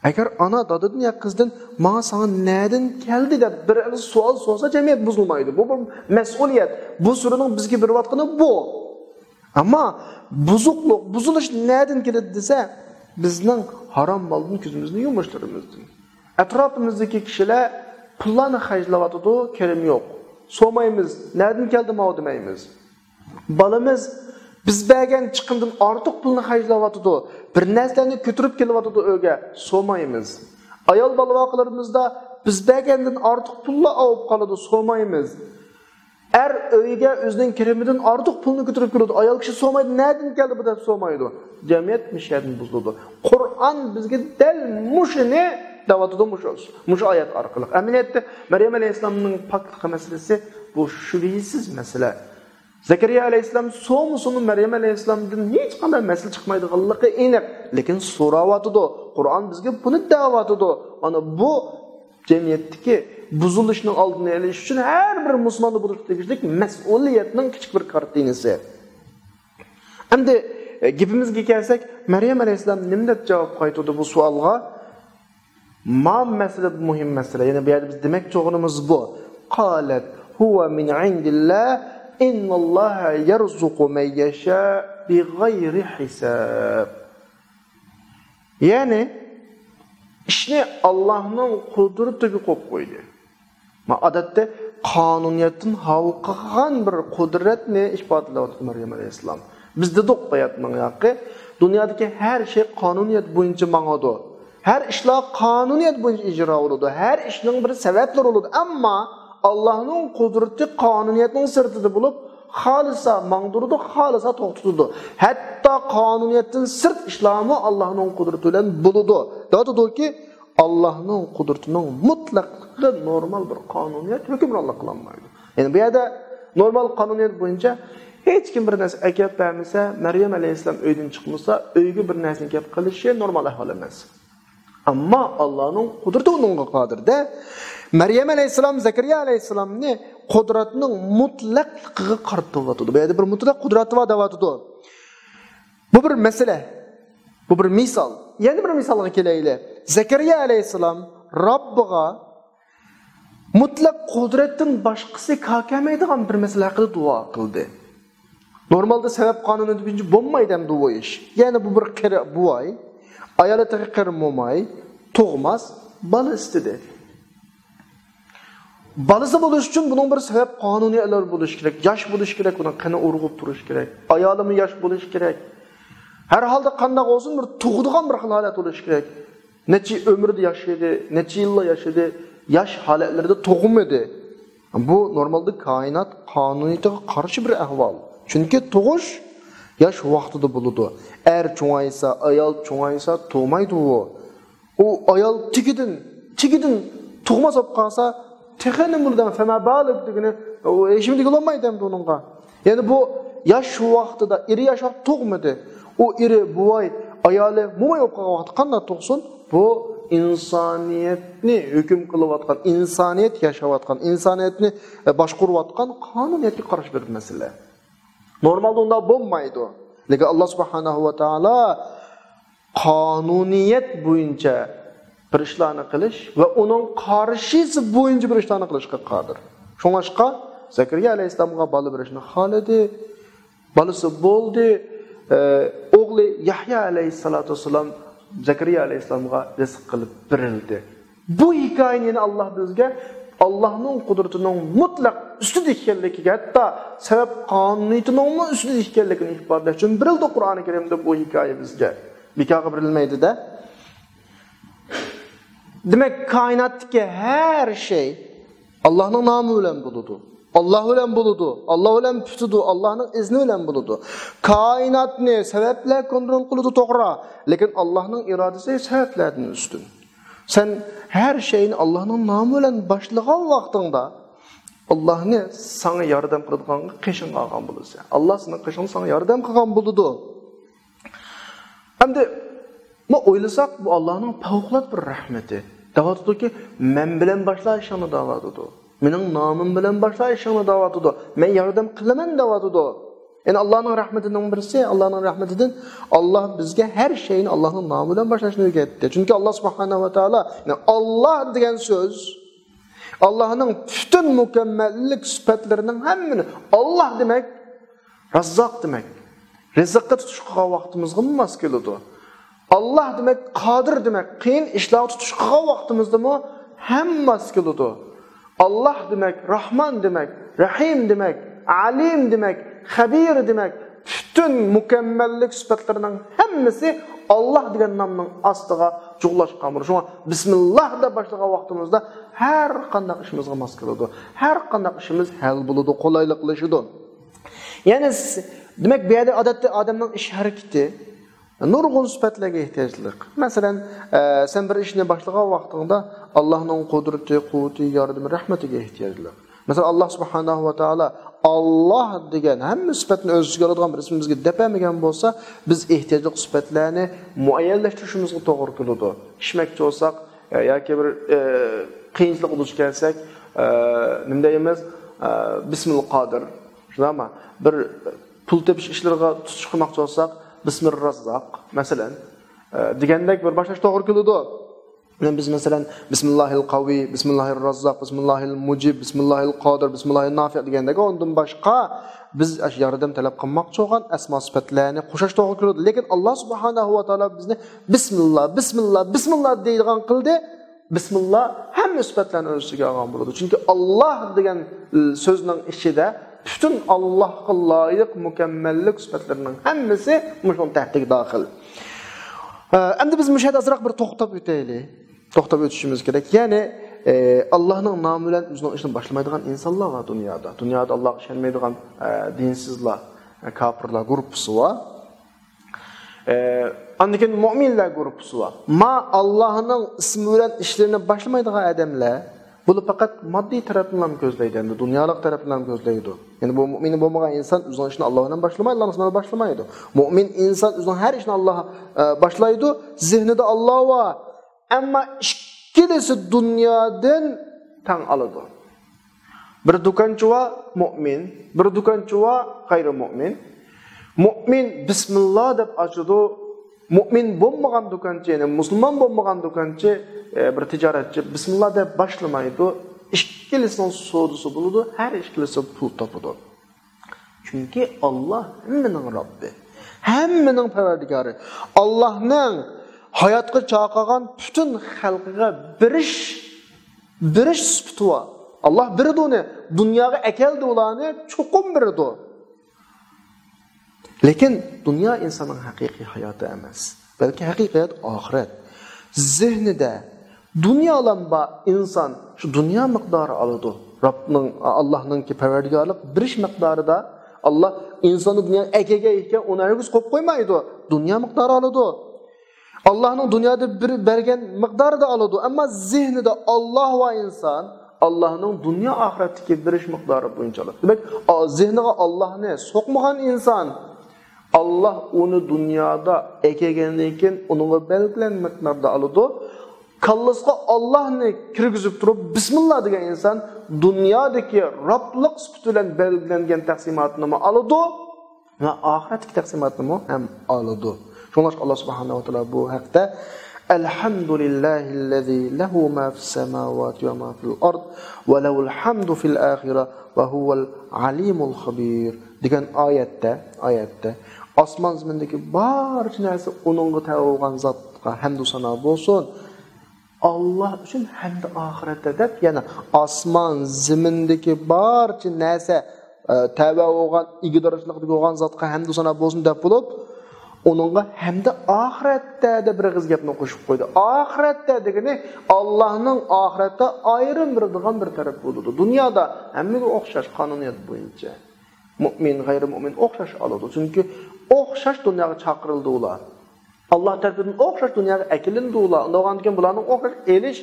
Agar ana dadadan ya qizdan "Men sana nereden keldi" deb bir savol sorsa, jamiyat buzilmaydi. Bu bir mas'uliyat. Bu suraning bizga berayotgani bu. Ammo buzilish nereden keladi desa, bizning harom moldan ko'zimizni yumishtirimizdan. Atrofimizdagi kishilar pullarni xarjlayotdi, kerim yo'q. So'maymiz, nereden keldi mo demaymiz. Balamiz biz bergan chiqimdan ortiq pulni xarjlayotdi. Bir narsalarni ko'tarib kelyotdi o'yga, so'maymiz. Ayol balavoqlarimizda biz bergandan ortiq pullar olib qoladi, so'maymiz. Er öyge özünün kiriminden artıq pulunu götürüp keldi. Ayol kishi so'maydi, nereden keldi bu deb so'maydi. Jamiyat mishadin buzuldi. Qur'on bizga dal mushini da'vatida mush oyat orqali. Aminatda Maryam alayhisolamning pokligi masalasi bu shubhisiz masala. Zakariya alayhisolam so'mi Maryam alayhisolamdan hech qanday masala chiqmaydiganligi aniq, lekin so'rayotdi. Qur'on bizga buni da'vatida. Ana bu jamiyatdagi buzilishning oldini olish uchun har bir musulmonning bo'lish tegishlik mas'uliyatning kichik bir kartinasi. Endi gapimizga kelsak, Maryam alayhisolam nima deb javob qaytardi bu savolga? Masala muhim masala. Ya'ni bu yerda biz demak to'g'rimiz bu. Qalat huwa min indillah innalloha yarzuqu man yasha bighayri hisab. Ya'ni ishni Allohning qudratiga qo'yib qo'ydi. Odatda qonuniyatdan xalqagan bir qudratni ifodalayotgan Maryam alayhisolam. Bizda do'qbayatning yoqi dunyodagi har şey qonuniyat bo'yicha mang'adi. Har ishlar qonuniyat bo'yicha ijro bo'ladi. Har ishning bir sabablari bo'ladi. Ammo Allohning qudrati qonuniyatning sirtida bo'lib, xolisa mang'durdi, xolisa to'xtatdi. Hatto qonuniyatdan sirt ishlarmi Allohning qudrati bilan bo'ladi. Deyotdiki, Allohning qudratining mutlaqligi normal bir qonuniyat hukmronlik qilolmaydi. Ya'ni bu yerda normal qonuniyat bo'yicha hech kim bir narsa akab bermasa, Maryam alayhisolam uydan chiqmasa, uyga bir narsani kelib qilishi normal ahvol emas. Ammo Allohning qudrati unga qodirda. Maryam alayhisolam Zakariya alayhisolamni qudratining mutlaqligiga qaratdi. Bu yerda bir mutlaq qudrati bor deyotdi. Bu bir masala. Bu bir misol. Yana bir misolga kelaylik. Zakariya alayhisolam Robbiga mutlaq qudratdan boshqasi kalkamaydigan bir masala haqida duo qildi. Normalda sabab qonunida birinchi bo'lmaydi ham duo ish. Ya'ni bu bir qira buvoy, ayolatiga qir mo'may, tug'mas, bola istedi. Balası bo'lish uchun buning bir sabab qonuniyatlar bo'lish kerak. Yosh bo'lish kerak, uni qani urg'ib turish kerak. Ayolimi yosh bo'lish kerak. Har holda qanday olsun bir tug'digan bir holat bo'lish kerak. Necha ömrde yaşadı, necha yillar yaşadı, yaş holatlarda tug'madi. Bu normalda koinot qonuniyatiga qarshi bir ahvol. Chunki tug'ish yosh vaqtida bo'ladi. Er cho'ngaysa, ayol cho'ngaysa tug'maydi u. U ayol tikidan tug'mas bo'lib qolsa, texnik bundan fema balik degini o eşimlik olmaydı hem de onunla. Yani bu yaş vaqtida iri yaşap tug'madi. O iri buvoy ayoli mo'may o'qigan vaqt qanday tug'sin? Bu insoniyatni hukm qilayotgan, insoniyat yashayotgan, insoniyatni boshqarayotgan qonuniyatga qarshi bir masala. Normalda unda bo'lmaydi. Lekin Alloh subhanahu va taolo qonuniyat bo'yicha bir ishlarni qilish va uning qarshisi bo'yicha bir ishlarni qilishga qodir. Shunga Zakariya alayhisolamga bola berishni xohladi. Balasi bo'ldi. O'g'li Yahya alayhisolatu vasallam Zakariya alayhisolamga rizq qilib berildi. Bu hikoyani Alloh bizga Allohning qudratining mutlaq ustida ekanligiga, hatto sabab qonuniyatining ustida ekanligini ifodalash uchun berildi Qur'oni Karimda bu hikoya bizga. Bikoga berilmaydi-da. Demek kainattaki her şey Allah'ın namı bilen buludu. Allah bilen buludu. Allah bilen tutudu. Allah'ın izni bilen buludu. Kainat ne? Sebepler kontrol kılıdı toğra. Lekin Allah'ın iradesi sebeplerden üstün. Sen her şeyin Allah'ın namı bilen başlayan vaktinde Allah ne? Sana yardım kıldığı kışın kalkan bulursa. Allah sana yardım kalkan buludu. Hem de ama oylasak bu Allah'ın pavuklat bir rahmeti. Davatıdı ki, men bilen başlayışını davatıdı. Menin namım bilen başlayışını davatıdı. Men yardım kılamen davatıdı. Yani Allah'ın rahmetinden birisi, Allah'ın rahmetinden Allah bizge her şeyin Allah'ın namı bilen başlayışını öğretti. Çünkü Allah subhanahu wa ta'ala, yani Allah diyen söz, Allah'ın bütün mükemmellik sıfatlarının hemini, Allah demek, Razzak demek. Rızıkta tutuşka vaktimizde mi maskelidu? Allah demek, qadir demek, qiyin ishlar tutishga vaqtimizda mı hammasi keladi. Allah demek, Rahman demek, Rahim demek, Alim demek, Xabir demek, bütün mükemmellik sıfatlarının hammasi Allah degan nomning ostiga jo'glashgan bo'ladi. Shunga bismillah deb boshlagan vaqtimizda har qanday ishimizga mos keladi. Har qanday ishimiz hal bo'ladi, qulayliqlashadi. Ya'ni demak bu yerda odatda odamning ish harakati nurg'un sifatlarga ehtiyojli. Masalan, sen bir ishni boshlagan vaqtingda Allohning qudrati, quvvati, yordami, rahmatiga ehtiyojli. Masalan, Alloh subhanahu va taolo Alloh degan hamma sifatni o'z ichiga oladigan bir ismimizga depamagan bo'lsa, biz ehtiyojli sifatlarni muayyanlashtirishimizga to'g'ri keladi. Ishmakchi bo'lsak yoki bir qiyinchilik duch kelsak, nima deymiz? Bismil qodir. Shundaymi? Bir pul tepish ishlariga tutish qilmoqchi bo'lsak, Bismir Razzaq masalan degandek bir boshlash to'g'ri keladi. Biz masalan Bismillahil Qavi, Bismillahir Razzaq, Bismillahil Mujib, Bismillahil Qodir, Bismillahil Nafi degandek ondan boshqa biz yordam talab qilmoqchi bo'lgan asmo sifatlarni qo'shish to'g'ri keladi. Lekin Alloh subhanahu va taolo bizni Bismillah, Bismillah, Bismillah deydigan qildi. Bismillah hamma sifatlarni o'z ichiga olgan bo'ladi. Chunki Alloh degan so'zning ichida bütün Allah'a layık mükemmellik sifatlarının hemmisi müşun tahtiga daxil. Endi biz müşahede azraq bir to'xtab o'taylik. To'xtab o'tishimiz kerak. Ya'ni Allohning nomi bilan o'zining ishini boshlamaydigan insonlar var dunyoda. Dunyoda Allohga ishonmaydigan dinsizlar, kafirlar guruhi var. Andikin mu'minlar guruhi var. Ma Allohning ismi bilan ishlarini boshlamaydigan odamlar bunu faqat moddiy tarafdan ko'zlaydi, endi dunyolik tarafdan ko'zlaydi. Ya'ni bu mu'min bo'lmagan inson o'zining ishini Alloh bilan boshlamaydi, Alloh bilan boshlamaydi. Mu'min inson o'zining har ishini Alloh boshlaydi, zihnida Alloh va ammo ikkilisi dunyodan tang oladi. Bir do'konchi va mu'min, bir do'konchi va g'ayri mu'min. Mu'min bismillah deb ochadi. Mu'min bo'lmagan do'konchi, ya'ni musulmon bo'lmagan do'konchi, bir tijoratchi bismillah deb boshlamaydi. Ikkilisining savdosi bo'ladi, har ikkilisi pul topadi. Chunki Alloh hammaning Robbi, hammaning Parvardigori. Allohning hayotga chaqirgan butun xalqiga birish sifati bor. Alloh birdi uni, dunyoga akeldi ularni, cho'qim birdi. Lekin dunyo insonning haqiqiy hayoti emas. Balki haqiqiy hayot oxirat. Zihnida dunyo bilan inson shu dunyo miqdori oladi. Allohning ki parvardigorlik birish miqdorida Alloh insonni dunyoga akaga ekan, uni hargiz qo'yib qo'ymaydi. Dunyo miqdori oladi. Allohning dunyoda bir bergan miqdorida oladi, ammo zihnida Alloh va inson Allohning dunyo oxiratdagi birish miqdori bo'yicha oladi. Demak, zihniga Allohni so'qmagan inson Allah onu dünyada ekegenliğin keyin onunla belgilenmek miqdarda alıdı. Kallasqa Allah'ını kirgizip durup Bismillah degan insan dünyadaki Rablık sıfatı bilan belgilengen taqsimotni alıdı ve ahiretdeki taqsimotni ham alıdı. Şunlar Allah subhanahu wa taala bu haqda Elhamdülillahi'llezî lehu ma fis semawati ve ma fil ard ve lehul hamdu fil ahire ve huvel alimul habir degan ayette Osman zimindeki barcha narsa onunga tavolgan zotga hamd sano bo'lsin. Allah uchun hamd oxiratda deb, yana osmon zimindeki barcha narsa tavba bo'lgan, igidorchilik bo'lgan zotga hamd sano bo'lsin deb bo'lib, onunga hamd oxiratda deb bir qiz gapni qo'shib qo'ydi. Oxiratda degani Allohning oxiratda ayrim bir taraf bo'ladi. Dunyoda hammaga o'xshash qonuniyat bo'yicha mu'min, g'ayri mu'min o'xshash oladi. Chunki o'xshash dunyoga chaqirildi ular. Alloh tarafidan o'xshash dunyoga akilindi ular. Undan keyin bularning o'xshash elish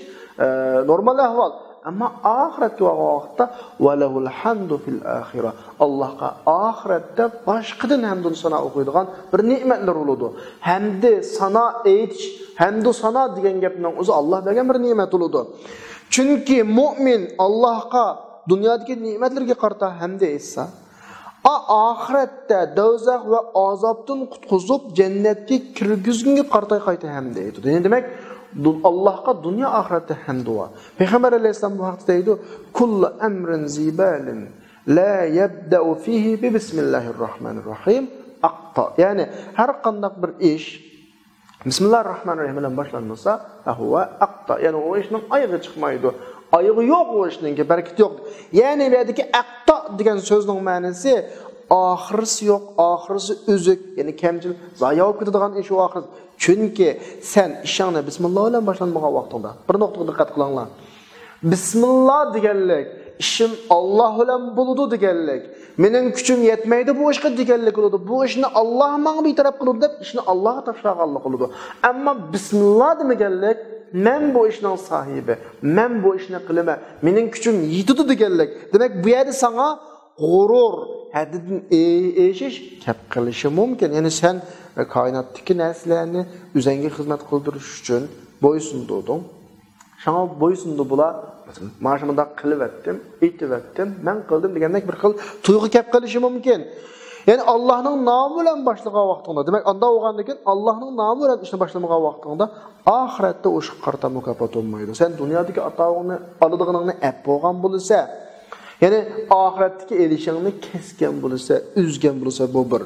normal ahvol. Ammo oxiratga vaqtda valahul hamdu fil axira. Allohga oxiratda boshqadan hamdun sana o'qiydigan bir ne'matlar bo'ladi. Hamdi sana aytish, hamdu sana degan gapning o'zi Alloh bergan bir ne'mat bo'ladi. Chunki mu'min Allohga dunyodagi ne'matlarga qarata hamdi aytsa, ahiretde dozaq ve azaptan qutqizib jannatga kirgizgunga qarta qayta hamd aytdi. Yani demek Allah'a dünya ahirette hamd var. Peygamber Aleyhisselam bu haqda deydi: "Kullu emrin zibalin la yebda'u fihi bi bismillahirrahmanirrahim aqta." Yani her qanday bir ish Bismillahirrahmanirrahim bilan boshlanmasa, huwa aqta. Yani o ishning ayığı chiqmaydi. Ayığı yok o işinin ki bereket yok. Yani buradaki aqta degan so'zning ma'nosi oxirisi yok, oxirisi uzuk, yani kamchil, zayo bo'lib ketadigan ish o oxir. Chunki sen ishingni bismillah bilan boshlanmagan vaqtida bir nuqtaga diqqat qilinglar. Bismillah deganlik, ishim Alloh bilan bo'ladi deganlik. Mening kuchim yetmaydi bu ishga deganlik bo'ladi. Bu ishni Alloh menga betaraf qiladi deb ishni Allohga topshirganlik bo'ladi. Ammo bismillah deganlik, men bu ishning sohibi, men bu ishni qilaman, mening kuchim yetadi deganlik. Demak, bu yerda sana g'urur, haddidan eshish kap qilishi mumkin. Ya'ni sen koinotdagi narsalarni o'zingga xizmat qildirish uchun bo'ysunding. Shunga bo'ysundi bular, mana shunda qilib etdim, aytib etdim, men qildim degandek bir xil tuyg'u kap qilishi mumkin. Ya'ni Allohning nomi bilan boshlagan vaqtingda, demak, unda o'g'andan keyin Allohning nomi bilan ishni boshlamagan vaqtingda oxiratda o'sha qarta mukofot olmaydi. Sen dunyodagi atog'ini oladiganingni ap bo'lgan bo'lsa, ya'ni oxiratdagi erishingni kesgan bo'lsa, uzgan bo'lsa bu bir.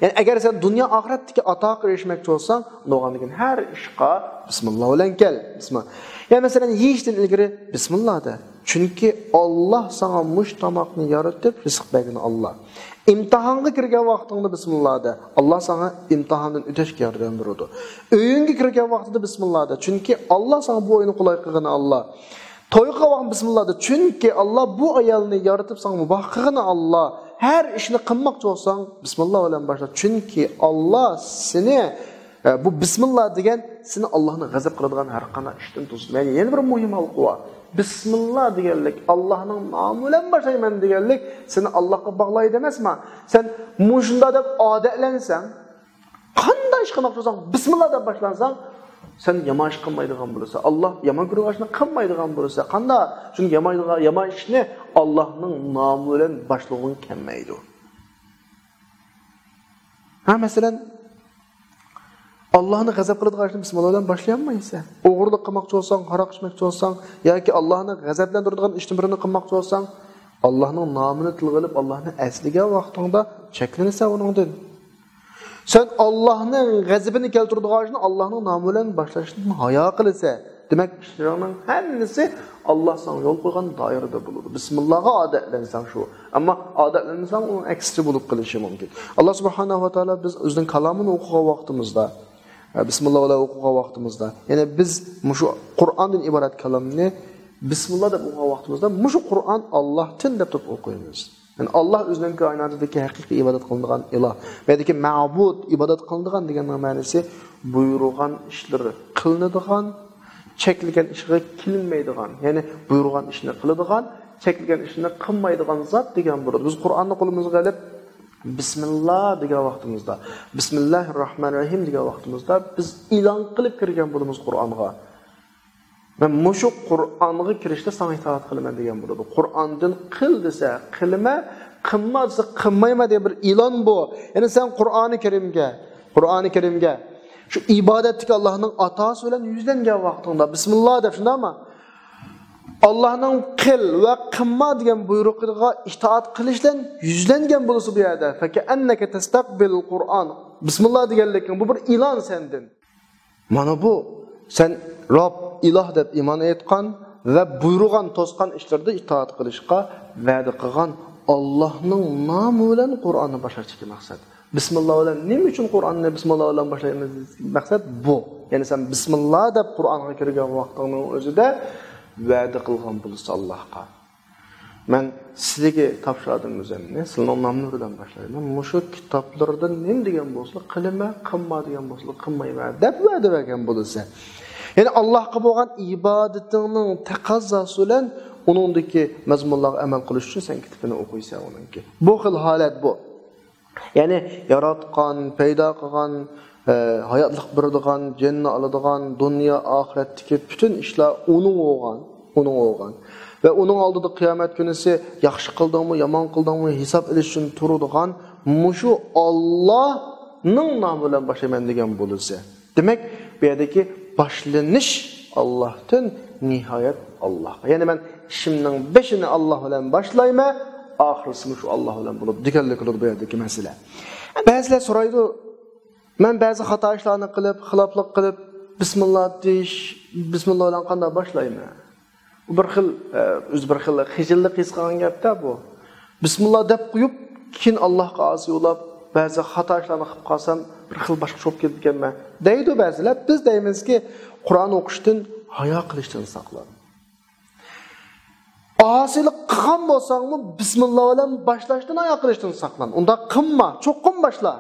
Yani agar sen dunyo oxiratdagi atoga erishmoqchi bo'lsang, o'g'andan keyin har ishqa bismillah bilan kel. Bismillah. Yani masalan, yeyishdan ilgari bismillah de. Chunki Alloh senga mush tomoqni yaratib rizq bergan Alloh. İmtihanga kirgan vaqtingda bismillah de. Alloh senga imtihondan o'tishga yordam beradi. Uyingga kirgan vaqtida bismillah de. Chunki Alloh senga bu o'yinni qulay qilgan Alloh. To'yga vaqt bismillah de. Chunki Alloh bu ayolni yaratib senga muboh qilgan Alloh. Her ishni qilmoqchi bo'lsang, bismillah bilan boshla. Chunki Alloh seni bu bismillah degan seni Allohning g'azab qiladigan har qanday ishdan to'smaydi. Yana bir muhim halqa bor. Bismillah deganlik, Allohning nomi bilan boshlayman deganlik seni Allohga bog'laydi emasmi? Sen mushunda deb odatlansang, qanday ish qilmoqchi bo'lsang, bismillah deb boshlansang, sen yomon ish qilmaydigan bo'lsa, Alloh yomon ko'rishni qilmaydigan bo'lsa, qanday? Chunki yomon ishni Allohning nomi bilan boshlag'ing kelmaydi. Masalan, Allohni g'azab qiladigan ishni bismillah bilan boshlayolmaysan. O'g'irlik qilmoqchi bo'lsang, haroq ichmoqchi bo'lsang, yoki Allohni g'azablantiradigan ishni birini qilmoqchi bo'lsang, Allohning nomini tilga olib, Allohni asliga vaqtingda cheklanasan uningdan. Sen Allohning g'azabini keltiradigan ishni Allohning nomi bilan boshlashdan hayo qilsa, demak, ishlarning hammasi Alloh senga yo'l qo'ygan doirada bo'ladi. Bismillahga odatlansang shu. Ammo odatlansang uni aksi bo'lib qilishi mumkin. Alloh subhanahu va taolo biz o'zining kalomini o'qigan vaqtimizda, bismillah bilan o'qigan vaqtimizda, ya'ni biz shu Qur'ondan iborat kalomni bismillah deb o'qigan vaqtimizda, shu Qur'on Allohdan deb o'qiymiz. Yani Allah o'zining koinotidagi haqiqiy ibodat qilinadigan iloh, yoki ma'bud, ibodat qilinadigan degan ma'nosi buyurgan ishlari qilinadigan, chekilgan ishga kelinmaydigan, ya'ni buyurgan ishni qiladigan, chekilgan ishni qilmaydigan zot degan bo'ladi. Biz Qur'onni qo'limizga olib bismillah degan vaqtimizda, bismillahirrohmanirrohim degan vaqtimizda biz e'lon qilib kirgan bo'lamiz Qur'onga. Ben mushu Qur'onga kirishda sana itoat qilaman degan bo'ladi. Qur'ondan qil desa qilma, qilma desa qilmayma degan bir e'lon bu. Ya'ni sen Qur'oni Karimga shu ibodatdagi Allohning atosi bilan yuzlangan vaqtingda bismillah deb shundami? Allohning qil va qilma degan buyruqiga itoat qilishdan yuzlangan bo'lsa bu yerda faka annaka tastaqbil Qur'on. Bismillah deganlikning bu bir e'lon sendan. Mana bu sen Rob iloh deb iymon etgan va buyurgan to'sqan ishlarda itoat qilishga va'da qilgan Allohning nomi bilan Qur'onni boshlashga maqsad. Bismillah bilan nima uchun Qur'onni bismillah bilan boshlaymiz? Maqsad bu. Ya'ni sen bismillah deb Qur'onga kirgan vaqtning o'zida va'da qilgan bo'lsa Allohga. Men sizga topshirdim o'zimni, sizning nomingiz bilan boshlayman. Mushu kitoblardan nima degan bo'lsa, qilma, qilma degan bo'lsa, qilmayman deb va'da bergan bo'lsa. Yani Allah'a bo'lgan ibodatingning taqozosi bilan uningdagi mazmunlarga amal qilish uchun sen kitobini o'qiysan uningki. Bu xil holat bu. Ya'ni yaratgan, paydo qilgan, hayotlik beradigan, jannat oladigan, dunyo oxiratdagi bütün ishlar uning o'g'an. Ve uning oldida qiyomat kunisi yaxshi qildingmi, yomon qildingmi hisob olish uchun turadigan mushu Allohning nomi bilan boshlayman degan bo'lsa. Demak, bu yerdagi başlanış Allah'tan nihayet Allah'a. Yani ben işimden beşini Allah bilen başlayma, ahirısını şu Allah bilen bulup dikenlik olur bu yerdeki mesele. Bazılar soraydı, ben bazı hata işlerini kılıp, xilaflık kılıp, Bismillah deyiş, Bismillah bilen qanday başlayma. Bu bir xil hicillik hizqan gapta bu. Bismillah deb qo'yib, keyin Allohga asi bo'lib, ba'zi xato ishlarni qilib qolsam bir xil boshqa bo'lib ketganman deydi ba'zilar. Biz deymizki, Qur'on o'qishdan hayo qilishdan saqlan. Asilik qilgan bo'lsangmi, bismillah bilan boshlashdan hayo qilishdan saqlan. Unda qilma, cho'qqin boshla.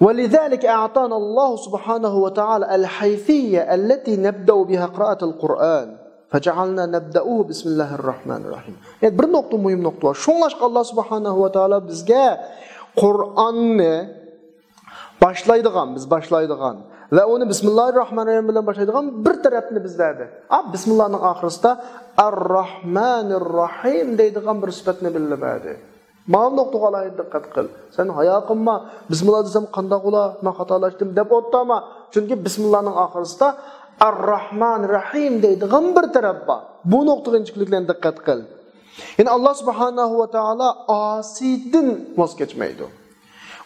ولذلك أعطانا الله سبحانه وتعالى الحيثية التي نبدأ بها قراءة القرآن فجعلنا نبدأه بسم الله الرحمن الرحيم. Yani bir nokta mühim nokta var. Şunlaşık Allah subhanahu wa ta'ala bizge Kur'an'ı biz başlaydıgan ve onu Bismillahirrahmanirrahim bilen başlaydıgan bir tarafını biz verdi. Bismillah'ın ahirinde Ar-Rahmanir-Rahim deydigan bir sıfatını bildirdi. Ma'lum noktaga alayda diqqat qil. Sen hayo qilma. Bismillah desam qanday bo'la? Men xatolaşdim deb o'tma. Chunki Bismillahning oxirisida Ar-Rahmanir-Rahim deydigan bir taraf bor. Bu noktaga inchikliklarga diqqat qil. Yani Allah subhanahu wa ta'ala asidin voz kechmaydi.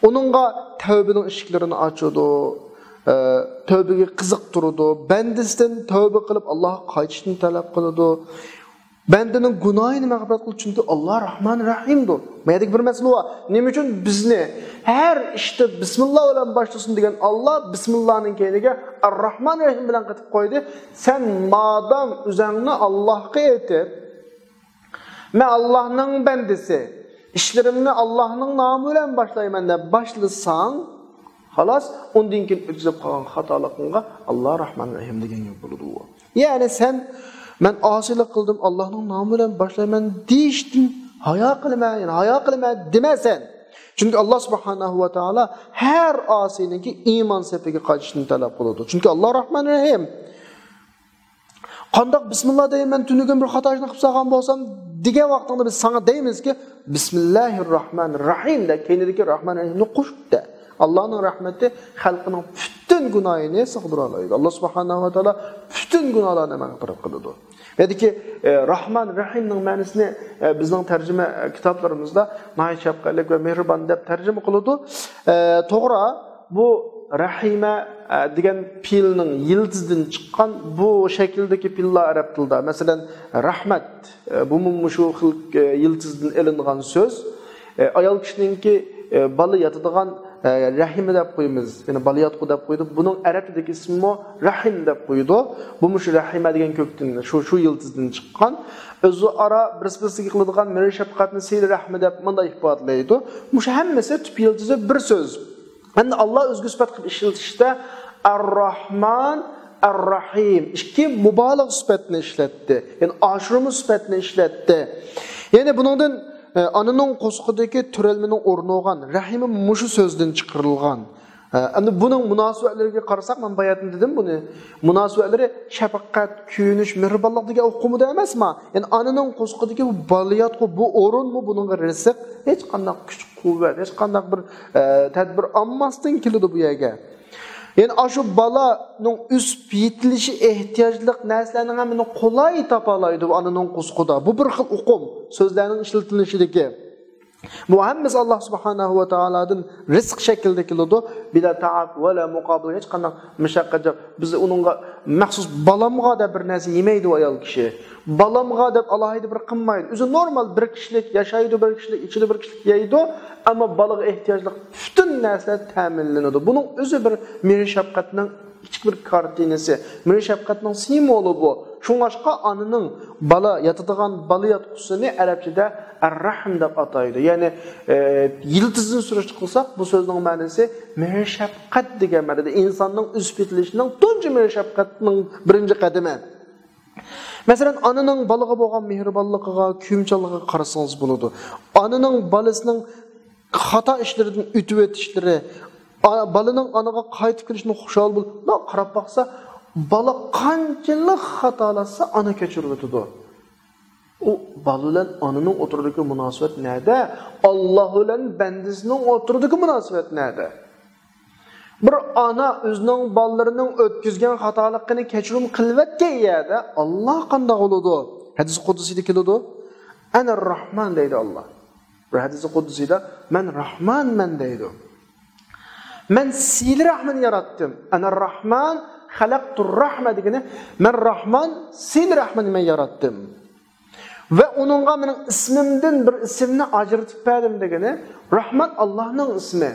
Onunga tövbening eshiklarini ochadi. Tövbege qiziq turadi. Bandasidan tövbe qilib Allohga qaytishni talab qiladi. Bendenin günahını mağfiret kıl çünkü Allah Rahman Rahim'dir. Medik bir mesele var. Nime için bizni her işte Bismillah ile başlasın degen Allah Bismillah'ın kendine Ar-Rahman Rahim bilen katıp koydu. Sen madem üzerine Allah'a etip ve Allah'ın bendisi işlerimini Allah'ın namıyla başlayayım de başlasan halas ondan ki ötüzüp kalan hatalıkına Allah Rahman Rahim degen yok buldu. Yani sen men asilik qildim, Allohning nomi bilan boshlayman deyishdim. Hayo qilma demasan. Chunki Alloh subhanahu va taolo har osiniki iymon sefiga qaytishni talab qiladi. Chunki Alloh Rahman Rahim. Qandoq bismillah deyman, tunugun bir xatoshni qilib solgan bo'lsam, degan vaqtda biz sana deymizki, Bismillahirrahmanirrahim de kendideki Rahman Rahimni qo'shibdi. Allah'ın rahmeti xalqining bütün günahını sig'dira oladi. Allah subhanahu va taolo bütün günahlarni mag'firat qiladi. Dediki Rahman Rahimning ma'nosini bizning tarjima kitoblarimizda Nayt shafqatlik va mehribon deb tarjima qiladi. To'g'ri, bu Rahima degan fe'lning yildizdan chiqqan bu shakldagi fe'llar arab tilida. Masalan, rahmat bu shu xil yildizdan ilingan so'z. Ayol kishiningki bola yotadigan Rahim deb qo'yamiz. Yani baliyatqu deb qo'ydi. Buning arab tilidagi ismi Rahim deb qo'ydi. Bu mush Rahima degan ko'kdan, shu yildizdan chiqqan. O'zi ara bir-birisiga qiladigan mehr shafqatni seyl rahmat deb bunday ifodalaydi. Mush hammasi tip yildizi bir so'z. Endi Allah o'zga sifat qilib ishlatishda Ar-Rahman Ar-Rahim ikki mubolag' sifatni ishlatdi. Yani ashrum sifatni ishlatdi. Yani buningdan Anının qo'sqidagi türelmenin o'rni olgan Rahimi mushu so'zdan chiqarilgan. Endi buning munosabatlariga qarasak, men bayatni dedim buni. Munosabatlari shafaqat, kuyinish, mehribonlik degan uqumida emasmi? Yani anının qo'sqidagi bu baliyatqo bu o'rinmi buningga rizq, hech qanday kuch-quvvat, hech qanday bir tadbir olmasdan keladi bu yerga. Yani aşu balaning üst yetilishi ehtiyojliq narsalarning hamini qulay topalaydi bu anının qo'sqida. Bu bir xil uqum, so'zlarning ishlatilishidagi. Bu hammasi Alloh subhanahu va taoladan rizq shaklida keladi. Bila ta'ab va la muqabil hech qanday mashaqqat. Biz uningga maxsus balamga deb bir narsa yemaydi ayol kishi. Balamga deb alohida bir qilmaydi. O'zi normal bir kishilik yashaydi, bir kishilik ichida bir kishilik yeydi, ammo balig'i ehtiyojli bütün narsalar ta'minlanadi. Buning o'zi bir mehr shafqatning kichik bir kartinasi, mehr shafqatning simvoli bu. Shunga anının bala yatadigan baliyatqusini arabchada Ar-Rahim deb ataydi. Ya'ni yildizni surish qilsak, bu so'zning ma'nosi mehr shafqat degan ma'noda insonning o'sib ketilishining tunji mehr shafqatning birinchi qadami. Masalan, anının balığa bo'lgan mehribonligiga, kuyimchaligiga qarasangiz bo'ladi. Anının balasining xato ishlaridan o'tib o'tishlari, balaning anaga qaytib kelishini xushal bo'lib, qarab baqsa, bala qanchalik xatolasa ana kechirib o'tadi. O bala bilan ananing o'tiridagi munosabat nada? Alloh bilan bandasining o'tiridagi munosabat nada? Bir ana o'zining bolalarining o'tkazgan xatoligini kechirim qilvatgan yerda Alloh qanday bo'ladi? Hadis qudusiyda keladi. Ana-Rahman deydi Alloh. Bir hadis qudusiyda men Rahmanman deydi. Men sil rahmani yaratdim. Ana-Rahman xalaqtur rahma degani men Rahman sil rahmani men yaratdim. Ve onunla mening ismimdan bir ismni ajratib berdim degani Rahman Allohning ismi.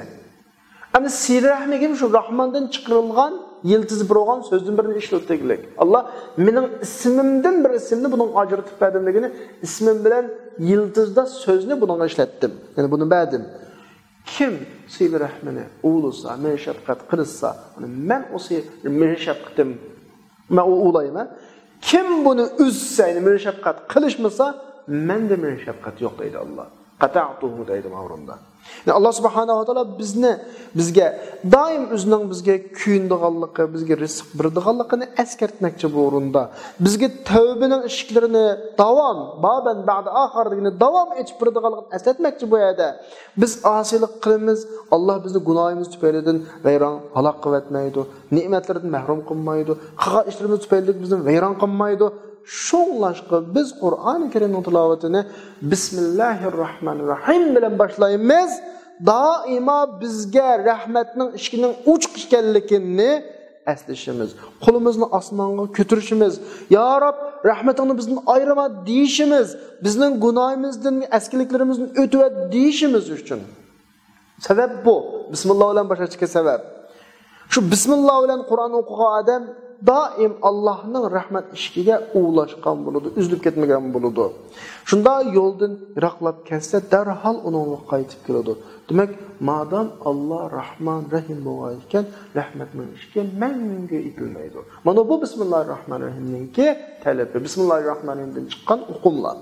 Ama sil rahmigim şu Rahmandan chiqarilgan yıldızı bırakın sözün birini işlettiklik. Allah mening ismimden bir ismini bunun ajratib berdim ismim bilen yıldızda sözünü bunun işlettim. Yani bunu berdim. Kim sivri rahmini uğulsa, men şefkat kılsa, men o men şefkatim men uğulayma. Kim bunu üzse, men şefkat kılışmasa, men de men şefkat yok deydi Allah. Qata'tuhu deydi mavrunda. Yani Allah subhanahu wa ta'ala bizga doim o'zining bizga kuyindiganligi, bizga rizq berdiganligini eskartmoqchi bu o'rinda. Bizga tavbaning eshiklarini davom, baban ba'da oxir degani davom etib berdiganligini eslatmoqchi bu yerda. Biz osiylik qilamiz, Alloh bizni gunohimiz tufaylidan vayron halok qilmaydi, ne'matlardan mahrum qilmaydi, qilgan ishlarimiz tufayli bizni vayron qilmaydi. Şoňlaşqa biz Qur'an-ı Kerim'in tilavetini Bismillahirrahmanirrahim bilen başlayımız. Daima bizge rahmetinin işkinin uçuk ekenligini eslişimiz. Kolumuzni asmanga kötürüşimiz. Ya Rab, rahmetini bizden ayrıma deyişimiz. Bizden günahimizden, eskiliklerimizden ötüve deyişimiz üçün. Sebep bu. Bismillah bilen başlayacak sebep. Şu Bismillah bilen Kur'an okuyan adam daim Allah'ın rahmet işkiga ulaşkan buludu, üzülüp ketmegen buludu. Şunda yoldan yiraklap kesse derhal onun qaytib keledi. Demek madem Allah Rahman Rahim bolayken rahmetinin işki menge itilmeydi. Mana bu Bismillahirrahmanirrahim'ninki talebi. Bismillahirrahmanirrahim'den çıkan okumlar.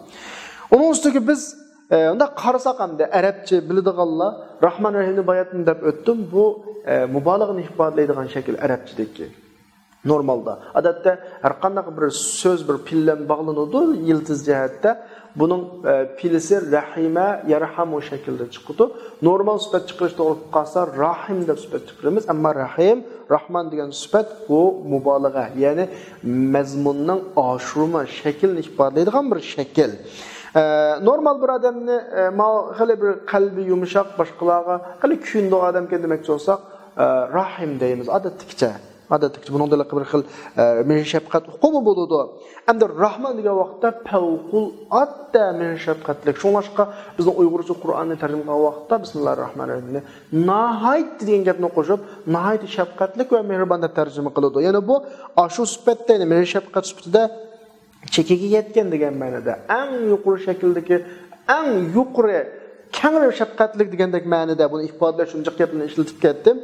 Onun üstüki biz onda qarasak hamda Arapça biladiganlar Rahman Rahimni bayatını dep öttüm. Bu mübalağını ifadelaydigan şekil Arapçadaki. Normalda. Adatda her qanday bir söz bir pillen bağlanıdı yıldız cihatte. Bunun pilisi Rahime yarhamu şekilde çıkıdı. Normal süpet çıkışta olup qalsa Rahim deb süpet çıkırımız. Ama Rahim, Rahman degan süpet bu mübalağa. Yani mezmunun aşırma şekilini ifadelaydigan bir şekil. Normal bir adamni hali bir kalbi yumuşak başqalarga hali kuyindiq adam demoqchi olsak Rahim deymiz odatdikcha. Adatda bunun da bir xil men şefqat hukumu buludu. Endi Rahman degan vaqtda fawqul atta men şefqatlik. Şoňlaşqa bizning Uyg'urcha Qur'onni tarjima qilgan vaqtda Bismillahirrahmanirrahim nahayt degan gapni qo'shib, nahayt şefqatlik va mehribon deb tarjima qiladi. Ya'ni bu shu sifatda, ya'ni men şefqat sifatida chekiga yetgan degan ma'noda, eng yuqori shakldagi, eng yuqori keng şefqatlik degandek ma'noda buni ifodalash uchun gapni ishlatib ketdim.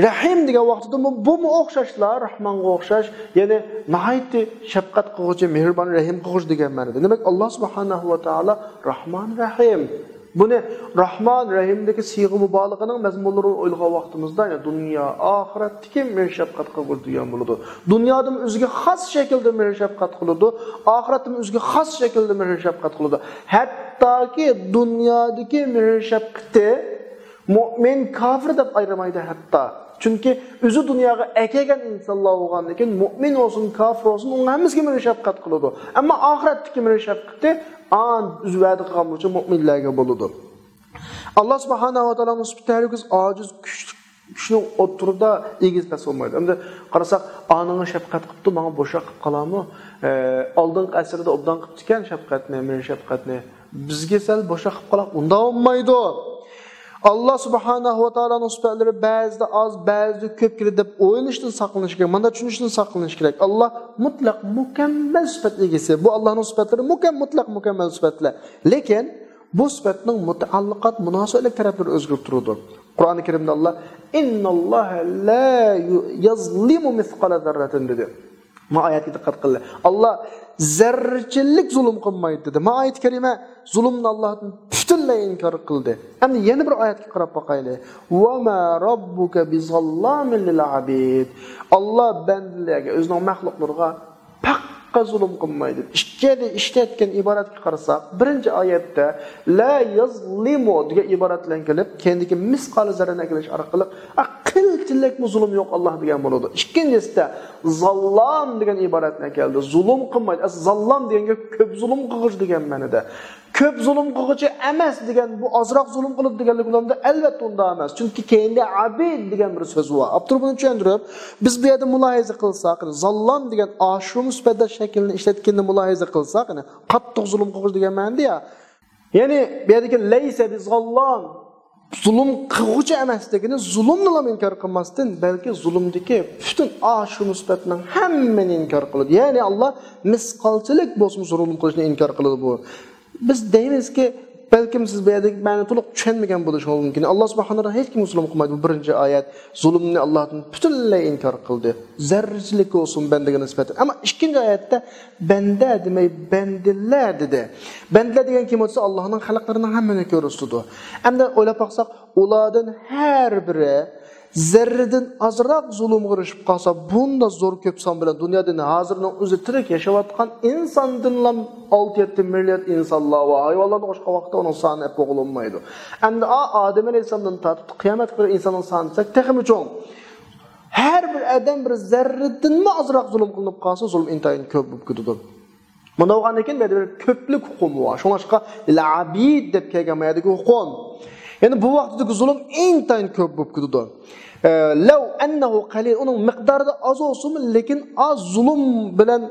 Rahim degan vaqtida bu mu o'xshashlar, Rahmonga o'xshash, ya'ni nihoyatda shafqat qiluvchi, mehribon, rahim qiluvchi degan ma'noda. Demak, Alloh subhanahu va taolo Rahman Rahim. Buni Rahman Rahimdagi siyg'i mubolag'aning mazmunlarini o'ylagan vaqtimizda, ya'ni dunyo, oxiratdagi men shafqat qiluvchi degan bo'ladi. Dunyoda o'ziga xos shaklda men shafqat qiladi, oxiratda o'ziga xos shaklda men shafqat qiladi. Hattoki dunyodagi men shafqati mu'min kafir deb ayırmaydı hatta. Çünkü özü dünyaya ekegen insanlar olgandan keyin mu'min olsun, kafir olsun, onun hemmisiga men şefqat qiladi. Ama ahiretdeki men şefqati an özü va'da qilgan bo'lsa mu'minlarga bo'ladi. Allah subhanahu va taoloning sifatlariga ojiz, kuchning o'tirida egiz pas olmaydi. Endi qarasak, ananga şefqat qilibdi, menga bo'sha qilib qolarmi? Oldingi asrda obdan qilib ekan şefqatni, men şefqatni. Bizga sal bo'sha qilib qolar, unda olmaydi. Allah subhanahu wa ta'ala'nın sifatları bazıda az, bazıda köp keladi deb o'yinishdan saqlanish kerak. Mana tushunishdan saqlanish kerak. Allah mutlaq mukammal sifat egasi. Bu Allohning sifatlari mutlaq mukammal sifatlar. Lekin bu sifatning mutaalliqat, munosabatlik taraflari o'zgarib turadi. Qur'oni Karimda Allah innalloha la yazlimu mithqala zarratin dedi. Ma oyatga diqqat qilinglar. Allah zarrachilik zulm qilmaydi dedi. Ma oyat karima zulmni Allohdan butunlay inkor qildi. Endi yana bir oyatga qarab boqaylik. Va ma robbuka bizallamin lil abid. Allah bandalarga, o'zining mahluqlariga paqqa zulm qilmaydi. Ikkala ishlatgan iboratga qarasak, birinchi oyatda la yazlimu degan iborat bilan kelib, kendiki misqal zarrani kelish orqali qilchilik zulm yo'q Allah degan bo'ladi. Ikkinchisida zallam degan iborat bilan keldi. Zulm qilmaydi. Zallam deganga ko'p zulm qilg'ish degan ma'noda. Ko'p zulm qilg'ichi emas degan bu ozroq zulm qilib deganlik bilan albatta unda emas. Chunki keyinda abid degan bir so'z bor. Abtur buni tushuntirib, biz bu yerda mulohaza qilsak, zallam degan ashrum sifatida shaklni ishlatganini mulohaza qilsak, qattiq zulm qilg'ish degan ma'noda. Ya'ni bu yerdagi laysa bi zallam zulm qiluvchi emasligini, zulmni ham inkor qilmasdan, balki zulmdagi butun shu nisbatning hammani inkor qiladi. Ya'ni Alloh misqolchilik bo'lsin zulm qilishni inkor qiladi bu. Biz deymizki, balkim siz bu yerda ma'ni to'liq tushunmagan bo'lishi mumkin. Alloh subhanahu va taolo hech kim zulm qilmaydi. Bu birinchi oyat zulmni Allohdan butunlay inkor qildi. Zarrachilik bo'lsin bandaga nisbatan. Ammo ikkinchi oyatda banda demay bandalar dedi. Bandalar degan kim bo'lsa Allohning xalqlarining hammani ko'rsatdi. Endi o'ylab baqsak, ulardan har biri zarradan azroq zulm qilishib qolsa, bunda zo'r ko'p son bilan dunyoda hozirning o'zi tirik yashayotgan insondan 6-7 milliard insonlar va hayvonlardan boshqa vaqtda uning soni bo'g'ilmaydi. Endi Odam alayhisolamdan tortib qiyomat qilgan insonning soni texmi cho'ng. Har bir odam bir zarradan azroq zulm qilinib qolsa, zulm intayin ko'p bo'lib ketadi. Bunda bo'lgandan keyin bir ko'plik hukmi bor. Shunga labid deb kelgan mayadagi hukm. Yani bu vaqtdagi zulm intayin ko'p bo'lib ketadi. Law annahu qalil uning miqdori oz bo'lsin, lekin az zulm bilan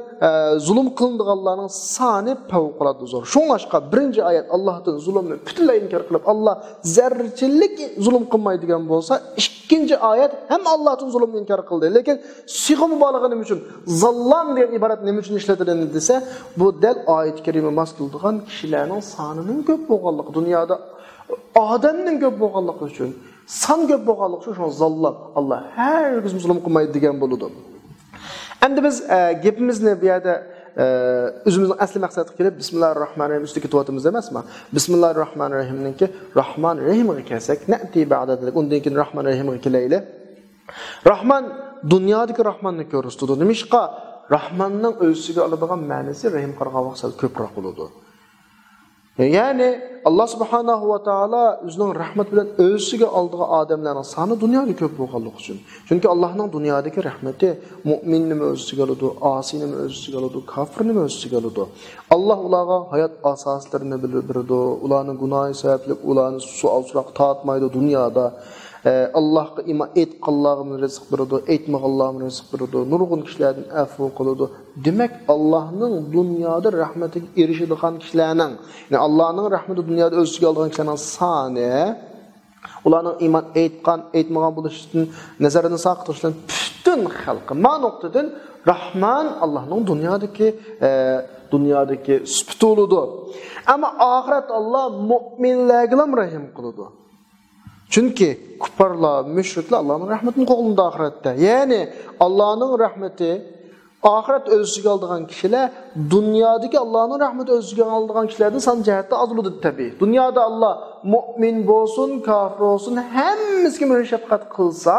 zulm qilinganlarning soni favqulodda zo'r. Shunga birinchi oyat Allohdan zulmni butunlay inkor qilib, Alloh zarrachilik zulm qilmaydigan bo'lsa, ikkinchi oyat ham Allohdan zulmni inkor qildi. Lekin siyg'a mubolag'a nima uchun? Zallam degan iborat nima uchun ishlatiladi desa, bu dal oyat karima mas qilgan kishilarning sonining ko'p bo'lganligi, dunyoda odamning ko'p bo'lganligi uchun, son ko'p bo'lganligi uchun zallam Alloh hargiz zulm qilmaydi degan bo'ladi. Endi biz gapimizni bu yerda o'zimizning asli maqsadiga kelib bismillahirrohmanirrohim ustiga ketyapmiz emasmi? Bismillahirrohmanirrohimninki Rahman Rahimga kelsak, nati ba'dalik undan keyin Rahman Rahimga kelaylik. Rahman dunyodagi Rahmanni ko'rsatdi. Nimishqa Rahmanning o'ziga oladigan ma'nosi Rahim qilgan vaqtda ko'proq bo'ladi. Yani Allah subhanahu wa taala o'zining rahmat bilan o'ziga oldigan odamlarning soni dunyoda ko'p bo'lganligi uchun. Chunki Allohning dunyodagi rahmati mu'minni o'ziga oladi, osiyni o'ziga oladi, kofirni o'ziga oladi. Alloh ularga hayot asoslarini bildirdi, ularning gunohi sababli ularni suv-so'roq tortmaydi dunyoda. Allohga iymon etganlarga rizq beradi, etmaganlarga rizq beradi, nurg'un kishilardan afv qiladi. Demak, Allohning dunyoda rahmatiga erishadigan kishilarning, ya'ni Allohning rahmati dunyoda o'ziga olgan kishilarning soni, ularning iymon etgan, etmagan bo'lishidan nazarini saqlashdan butun xalqi ma nuqtadan Rahman Allohning dunyodagi sifati bo'ladi. Ammo oxirat Alloh mu'minlarga ham rahim qiladi. Çünkü kuparlar, müşrikler Allah'ın rahmetini qo'lida ahiretde. Yani Allah'ın rahmeti ahiret özüge aldığan kişiler dünyadaki Allah'ın rahmeti özüge aldığan kişilerden san cihette az oludu tabi. Dünyada Allah mu'min olsun, kafir olsun hemmizge mürşefkat kılsa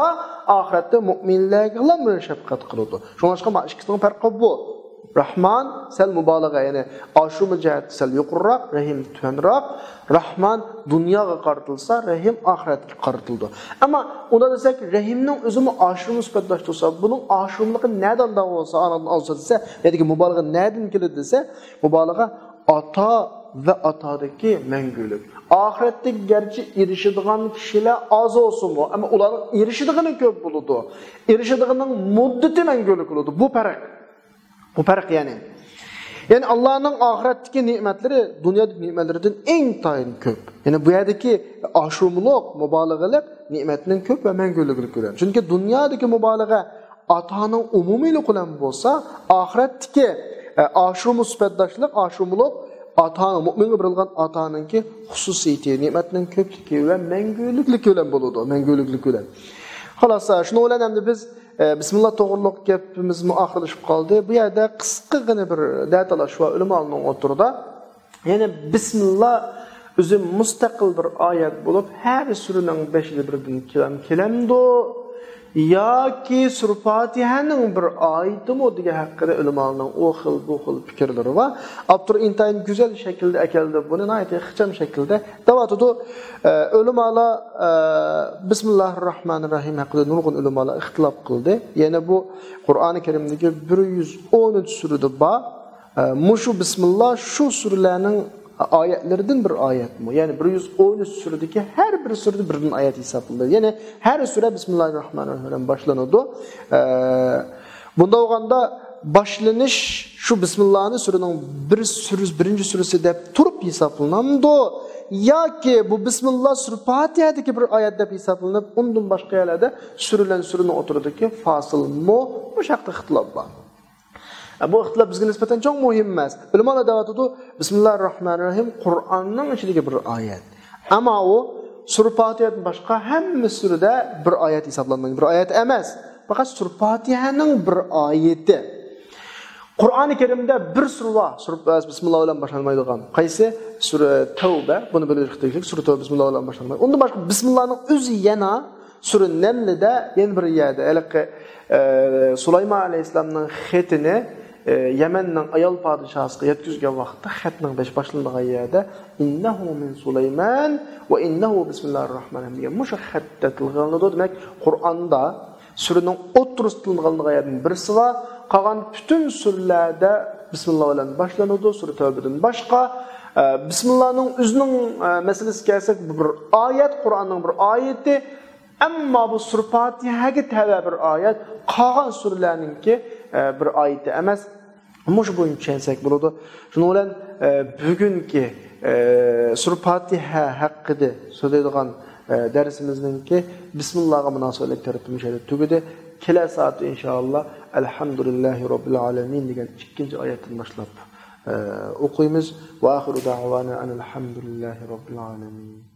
ahirette mu'minlerge Allah mürşefkat kıldı. Şuna çıkan ikisinin farkı bu. Rahman sel mübalağa yani aşımı cihet sel yuqurrak, Rahim tühenrak. Rahman dünyaya qartılsa, Rahim ahiretke qartıldı. Ama ona desek Rahim'nin özümü aşımı süpetlaştırsa, bunun aşımlığı nereden da olsa, anadan olsa dese, yadaki mübalağa nereden gelir dese, mübalağa ata ve atadaki mengülük. Ahirette gerçi erişidiğin kişiler az olsun mu? Ama onların erişidiğinin köp buludu. Erişidiğinin muddeti mengülük buludu. Bu fark. Bu fark yani. Yani Allah'ın ahiretteki nimetleri dünyadaki nimetlerden en tayin köp. Yani bu yerdeki aşumluk, mübalağalık nimetinin köp ve mengülüklük gören. Çünkü dünyadaki mübalağa atanın umumiyle kulan olsa, ahiretteki aşumu süpetdaşlık, aşumluk atanın, mümin'e bırakılan atanın ki hususiyeti, nimetinin köplüğü ve mengülüklük gören buludu. Mengülüklük gören. Halasa şunu olan hem de biz Bismillah to'g'riliq gapimiz muaxirlashib qoldi. Bu yerda qisqagina bir datalash va ulamoning o'tirida. Ya'ni Bismillah o'zi mustaqil bir oyat bo'lib, har suraning 5-birdan kelamdi yoki sura Fatihaning bir oyatimi degan haqida ulamoning o xil bu xil fikrlari va Abdur intayin go'zal shaklda akaldi. Buni aytay xicham shaklda davatudi ulamolar Bismillahirrohmanirrohim haqida nurg'un ulamolar ixtilof qildi. Yana bu Qur'oni Karimdagi 113 surada bor. Mushu Bismillah shu suralarning oyatlaridan bir oyatmi? Ya'ni 113 suradagi har bir surada birdan oyat hisoblanadi. Ya'ni har sura Bismillahirrohmanirrohim boshlanadi. Bunda o'ganda boshlanish shu Bismillahni suraning birinchi surasi deb turib hisoblanadi. yoki bu bismillah sura Fatihadagi bir oyat deb hisoblanib, undan boshqa yerlarda surani o'tirdiki fasil bu haqda ixtilof bor. Bu ixtilof bizga nisbatan çok muhim emas. Ulamolar da'vatida Bismillahirrohmanirrohim Qur'onning ichidagi bir oyat. Ammo u sura Fatihadan boshqa hamma surada bir oyat hisoblanmaydi. Bir oyat emas. Faqat sura Fatihaning bir oyati. Qur'oni Karimda bir sura bor. Sura Bismillah bilan boshlanmaydigan. Qaysi? Sura Tavba. Buni bilishdik. Sura Tavba Bismillah bilan boshlanmaydi. Undan boshqa Bismillahning o'zi yana sura Namlda yana bir yerda Sulaymon alayhisolamning xatini Yemenning ayol podshosiga yetkazgan vaqtda xatning boshlangan yerda innahu min Sulaymon va innahu bismillahirrohmanirrohim degan mush xatda tilganladi. Demak, Qur'onda suraning o'ttirilgan yerdan birisi va qolgan bütün surlarda bismillah bilan boshlanadi. Sura Tavbadan boshqa bismillahning o'zining masalasi kelsak bir oyat, Qur'onning bir oyati. Ammo bu sura Fatihaga tava bir oyat, qolgan surlarningki bir oyati emas. Mush bo'yicha tushunsak bo'ladi. Shuning bilan bugungi sura Fatiha haqida so'zlaydigan darsimizninki bismillahga munosabat tarafimiz tugadi. Kelar soat inshaalloh alhamdulillahi robbil alamin degan ikkinchi oyatdan boshlab o'qiymiz. Va oxiru da'vana alhamdulillahi robbil alamin.